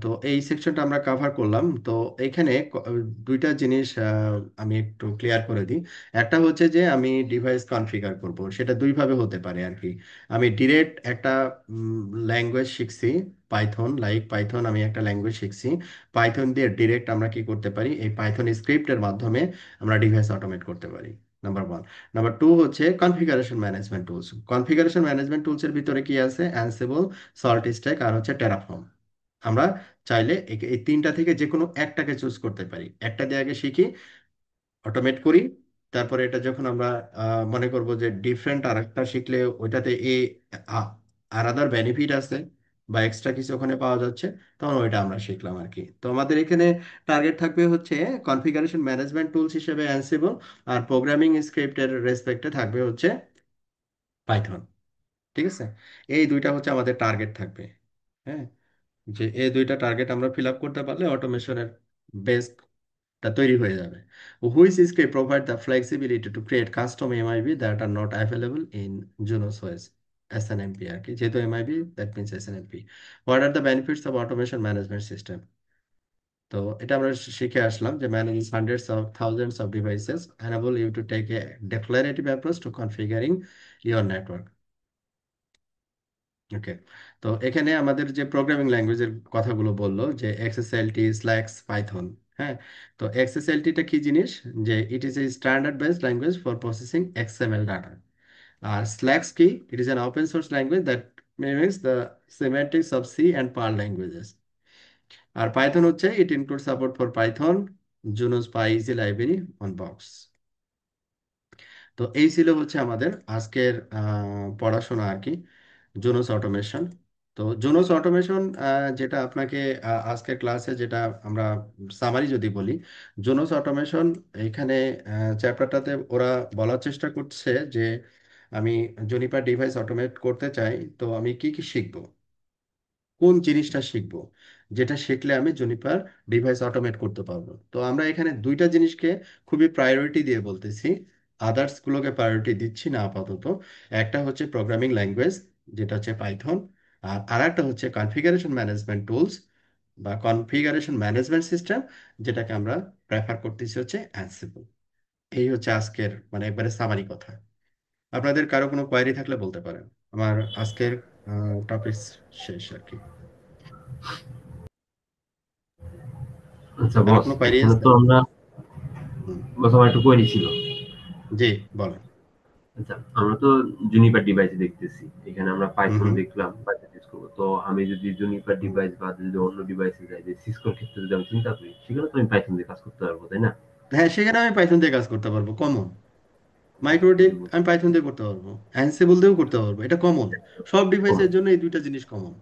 তো এই সেকশনটা আমরা কাভার করলাম। তো এখানে দুইটা জিনিস আমি একটু ক্লিয়ার করে দিই। একটা হচ্ছে যে আমি ডিভাইস কনফিগার করব, সেটা দুইভাবে হতে পারে আর কি। আমি ডিরেক্ট একটা ল্যাঙ্গুয়েজ শিখছি, পাইথন, লাইক পাইথন, আমি একটা ল্যাঙ্গুয়েজ শিখছি। পাইথন দিয়ে ডিরেক্ট আমরা কি করতে পারি, এই পাইথন স্ক্রিপ্টের মাধ্যমে আমরা ডিভাইস অটোমেট করতে পারি, নাম্বার ওয়ান। নাম্বার টু হচ্ছে configuration management tools. Configuration management টুলসের ভিতরে কি আছে, অ্যানসিবল, সল্ট স্ট্যাক আর হচ্ছে টেরাফর্ম। আমরা চাইলে এই তিনটা থেকে যে কোনো একটাকে চুজ করতে পারি, একটা দিয়ে আগে শিখি, অটোমেট করি, তারপরে এটা যখন আমরা মনে করব যে ডিফারেন্ট আর একটা শিখলে ওইটাতে আলাদা বেনিফিট আছে বা এক্সট্রা কিছু ওখানে পাওয়া যাচ্ছে, তখন ওইটা আমরা শিখলাম আর কি। তো আমাদের এখানে টার্গেট থাকবে হচ্ছে কনফিগারেশন ম্যানেজমেন্ট টুলস হিসেবে অ্যানসিবল, আর প্রোগ্রামিং স্ক্রিপ্টের রেসপেক্টে থাকবে হচ্ছে পাইথন। ঠিক আছে, এই দুইটা হচ্ছে আমাদের টার্গেট থাকবে। হ্যাঁ, যে এই দুইটা টার্গেট আমরা ফিল আপ করতে পারলে অটোমেশনের বেসটা তৈরি হয়ে যাবে। Which script provide the flexibility to create custom MIB that are not available in Junos OS, SNMP আর কি, যেহেতু MIB that means SNMP. What are the benefits of automation management system. তো এটা আমরা শিখে আসলাম যে manage hundreds of thousands of devices, enable you to take a declarative approach to configuring your network. ওকে, তো এখানে আমাদের যে প্রোগ্রামিং ল্যাঙ্গুয়েজের কথাগুলো বললো, যে এক্সএসএলটি, স্ল্যাক্স, পাইথন। হ্যাঁ, তো এক্সএসএলটিটা কি জিনিস, যে it is a standard based language for processing XML data. আর স্ল্যাক্স কি, it is an open source language that mimics the semantics of C and Perl languages. আর পাইথন হচ্ছে it include support for Python, Junos, PyEZ library on box. তো এই ছিল হচ্ছে আমাদের আজকের পড়াশোনা আর কি, জোনোস অটোমেশন। তো জোনোস অটোমেশন যেটা আপনাকে আজকের ক্লাসে যেটা আমরা সামারি যদি বলি, জোনোস অটোমেশন এখানে চ্যাপ্টারটাতে ওরা বলার চেষ্টা করছে যে আমি জুনিপার ডিভাইস অটোমেট করতে চাই, তো আমি কি কি শিখবো, কোন জিনিসটা শিখবো, যেটা শিখলে আমি জুনিপার ডিভাইস অটোমেট করতে পারবো। তো আমরা এখানে দুইটা জিনিসকে খুবই প্রায়োরিটি দিয়ে বলতেছি, আদার্স গুলোকে প্রায়োরিটি দিচ্ছি না আপাতত। একটা হচ্ছে প্রোগ্রামিং ল্যাঙ্গুয়েজ, যেটা হচ্ছে পাইথন, আর আরেকটা হচ্ছে কনফিগারেশন ম্যানেজমেন্ট টুলস বা কনফিগারেশন ম্যানেজমেন্ট সিস্টেম, যেটাকে আমরা প্রেফার করতেছি হচ্ছে অ্যানসিবল। এই হচ্ছে আজকের মানে একবারে সামারি কথা। আপনাদের কারো কোনো কোয়ারি থাকলে বলতে পারেন। আমার আজকের টপিক শেষ আর কি। আচ্ছা কারো বস, কোনো কোয়ারি এখানে আছে? তো আমরা হুম, বস আমার একটু কোয়েরি ছিল। জি, বলেন। আচ্ছা, আমরা তো জুনিপার ডিভাইস দেখতেছি, এখানে আমরা হুম পাইথন হুম দেখলাম, পাইথন ইউজ তো আমি যদি জুনিপার ডিভাইস বা যদি অন্য ডিভাইসে যাই, যে সিসকোর ক্ষেত্রে যদি আমি চিন্তা করি, সেখানে তো আমি পাইথন দিয়ে কাজ করতে পারবো, তাই না? হ্যাঁ, সেখানে আমি পাইথন দিয়ে কাজ করতে পারবো, কমন। মাইক্রোডিক হুম, আমি পাইথন দিয়ে করতে পারবো, অ্যানসিবল দিয়েও করতে পারবো, এটা কমন। সব common। ডিভাইসের জন্য এই দুইটা জিনিস কমন,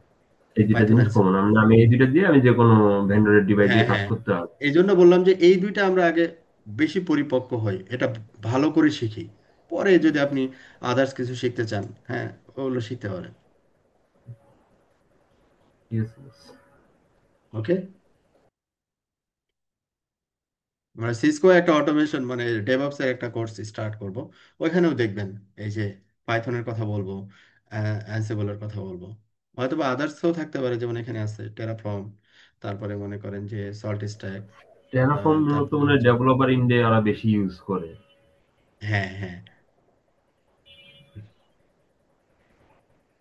এই দুইটা পাইথন জিনিস অ্যানসিবল। কমন, আমি এই দুইটা দিয়ে আমি যে কোনো ভেন্ডরের ডিভাইস হ্যাঁ দিয়ে কাজ হ্যাঁ, করতে পারবো। এই জন্য বললাম যে এই দুইটা আমরা আগে বেশি পরিপক্ক হই, এটা ভালো করে শিখি। পরে যদি আপনি আদার্স কিছু শিখতে চান, হ্যাঁ, ওগুলো শিখতে পারেন। ঠিক আছে boss। ওকে। মানে সিসকো একটা অটোমেশন মানে ডেভঅপস এর একটা কোর্স স্টার্ট করব, ওইখানেও দেখবেন এই যে পাইথনের কথা বলবো, অ্যানসিবলের কথা বলবো। হয়তো বা আদার্সও থাকতে পারে, যেমন এখানে আছে টেরাফর্ম, তারপরে মনে করেন যে সল্ট স্ট্যাক, টেরাফর্ম মূলত তারপরে মানে হচ্ছে, ডেভেলপার ইন্ডিয়া ওরা বেশি ইউজ করে। হ্যাঁ হ্যাঁ,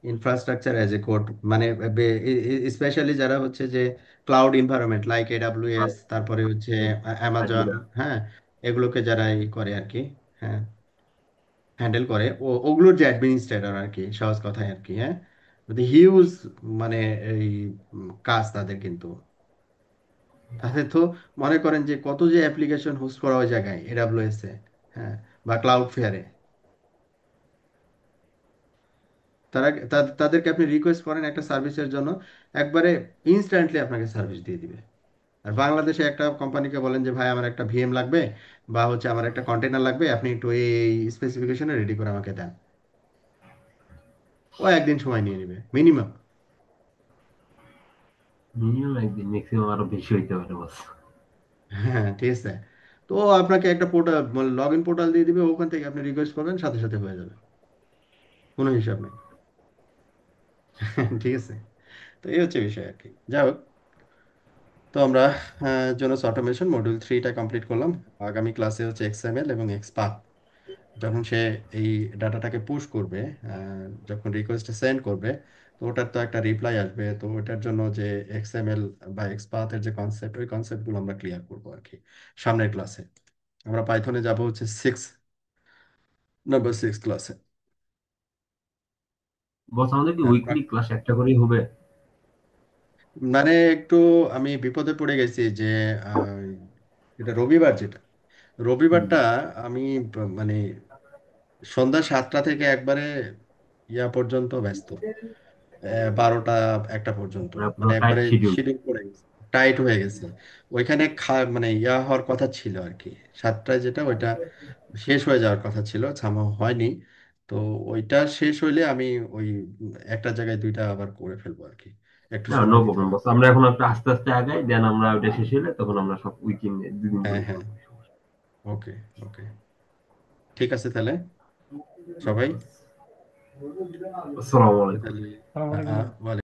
ইনফ্রাস্ট্রাকচার অ্যাজ এ কোড, মানে স্পেশালি যারা হচ্ছে যে ক্লাউড এনভায়রনমেন্ট লাইক এডাব্লিউএস, তারপরে হচ্ছে অ্যামাজন, আজরা। হ্যাঁ, এগুলোকে যারা করে আর কি, হ্যাঁ, হ্যান্ডেল করে, ওগুলোর যে অ্যাডমিনিস্ট্রেটর আর কি, সহজ কথায় আর কি, হ্যাঁ, হিউজ মানে এই কাজ তাদের কিন্তু। তাদের তো মনে করেন যে কত যে অ্যাপ্লিকেশন হোস্ট করা ওই জায়গায় এডাব্লিউএস এ, হ্যাঁ, বা ক্লাউড ফেয়ারে। তারা তাদেরকে আপনি রিকোয়েস্ট করেন একটা সার্ভিসের জন্য, একবারে ইনস্ট্যান্টলি আপনাকে সার্ভিস দিয়ে দিবে। আর বাংলাদেশে একটা কোম্পানিকে বলেন যে ভাই আমার একটা ভিএম লাগবে, বা হচ্ছে আমার একটা কন্টেনার লাগবে, আপনি একটু এই স্পেসিফিকেশনে রেডি করে আমাকে দেন, ও একদিন সময় নিয়ে নেবে মিনিমাম। মিনিমাম একদিন, ম্যাক্সিমাম আরো বেশি হইতে পারে বস। হ্যাঁ, ঠিক আছে। তো ও আপনাকে একটা পোর্টাল, লগ ইন পোর্টাল দিয়ে দিবে, ওখান থেকে আপনি রিকোয়েস্ট করবেন, সাথে সাথে হয়ে যাবে, কোনো হিসাব নেই। ঠিক আছে। তো এই হচ্ছে বিষয় আর কি, যাই হোক। তো আমরা জোনাস অটোমেশন মডিউল 3টা কমপ্লিট করলাম। আগামী ক্লাসে হচ্ছে এক্সএমএল এবং এক্সপাথ, যখন সে এই ডাটাটাকে পুশ করবে, যখন রিকোয়েস্ট সেন্ড করবে, তো ওটার তো একটা রিপ্লাই আসবে, তো ওটার জন্য যে এক্সএমএল বা এক্সপাথের যে কনসেপ্ট, ওই কনসেপ্টগুলো আমরা ক্লিয়ার করবো আর কি সামনের ক্লাসে। আমরা পাইথনে যাব হচ্ছে নাম্বার 6 ক্লাসে। বস আমাদের কি তারপর উইকলি ক্লাস একটা করেই হবে? মানে একটু আমি বিপদে পড়ে গেছি যে আহ, এটা রবিবার, যেটা হুম। রবিবারটা আমি মানে সন্ধ্যা 7টা থেকে একবারে ইয়া পর্যন্ত ব্যস্ত, 12টা 1টা পর্যন্ত, মানে পুরো মানে টাইট একবারে শিডিউল। শিডিউল পড়ে গেছে, টাইট হয়ে গেছে। ওইখানে মানে ইয়া হওয়ার কথা ছিল আর কি, 7টায় যেটা ওইটা শেষ হয়ে যাওয়ার কথা ছিল, ছামা হয়নি। তো ওইটা শেষ হইলে আমি ওই একটা জায়গায় দুইটা আবার করে ফেলবো আর কি, একটু না, নো সময় দিতে প্রবলেম হবে। বস, আমরা এখন একটু আস্তে আস্তে আগাই, দেন আমরা ওটা শেষ হলে তখন আমরা সব উইকেন্ডে 2 দিন হ্যাঁ করে হ্যাঁ, করবো। ওকে ওকে, ঠিক আছে তাহলে সবাই। আসসালামু আলাইকুম। তাহলে আসসালামু আলাইকুম। ওয়ালাইকুম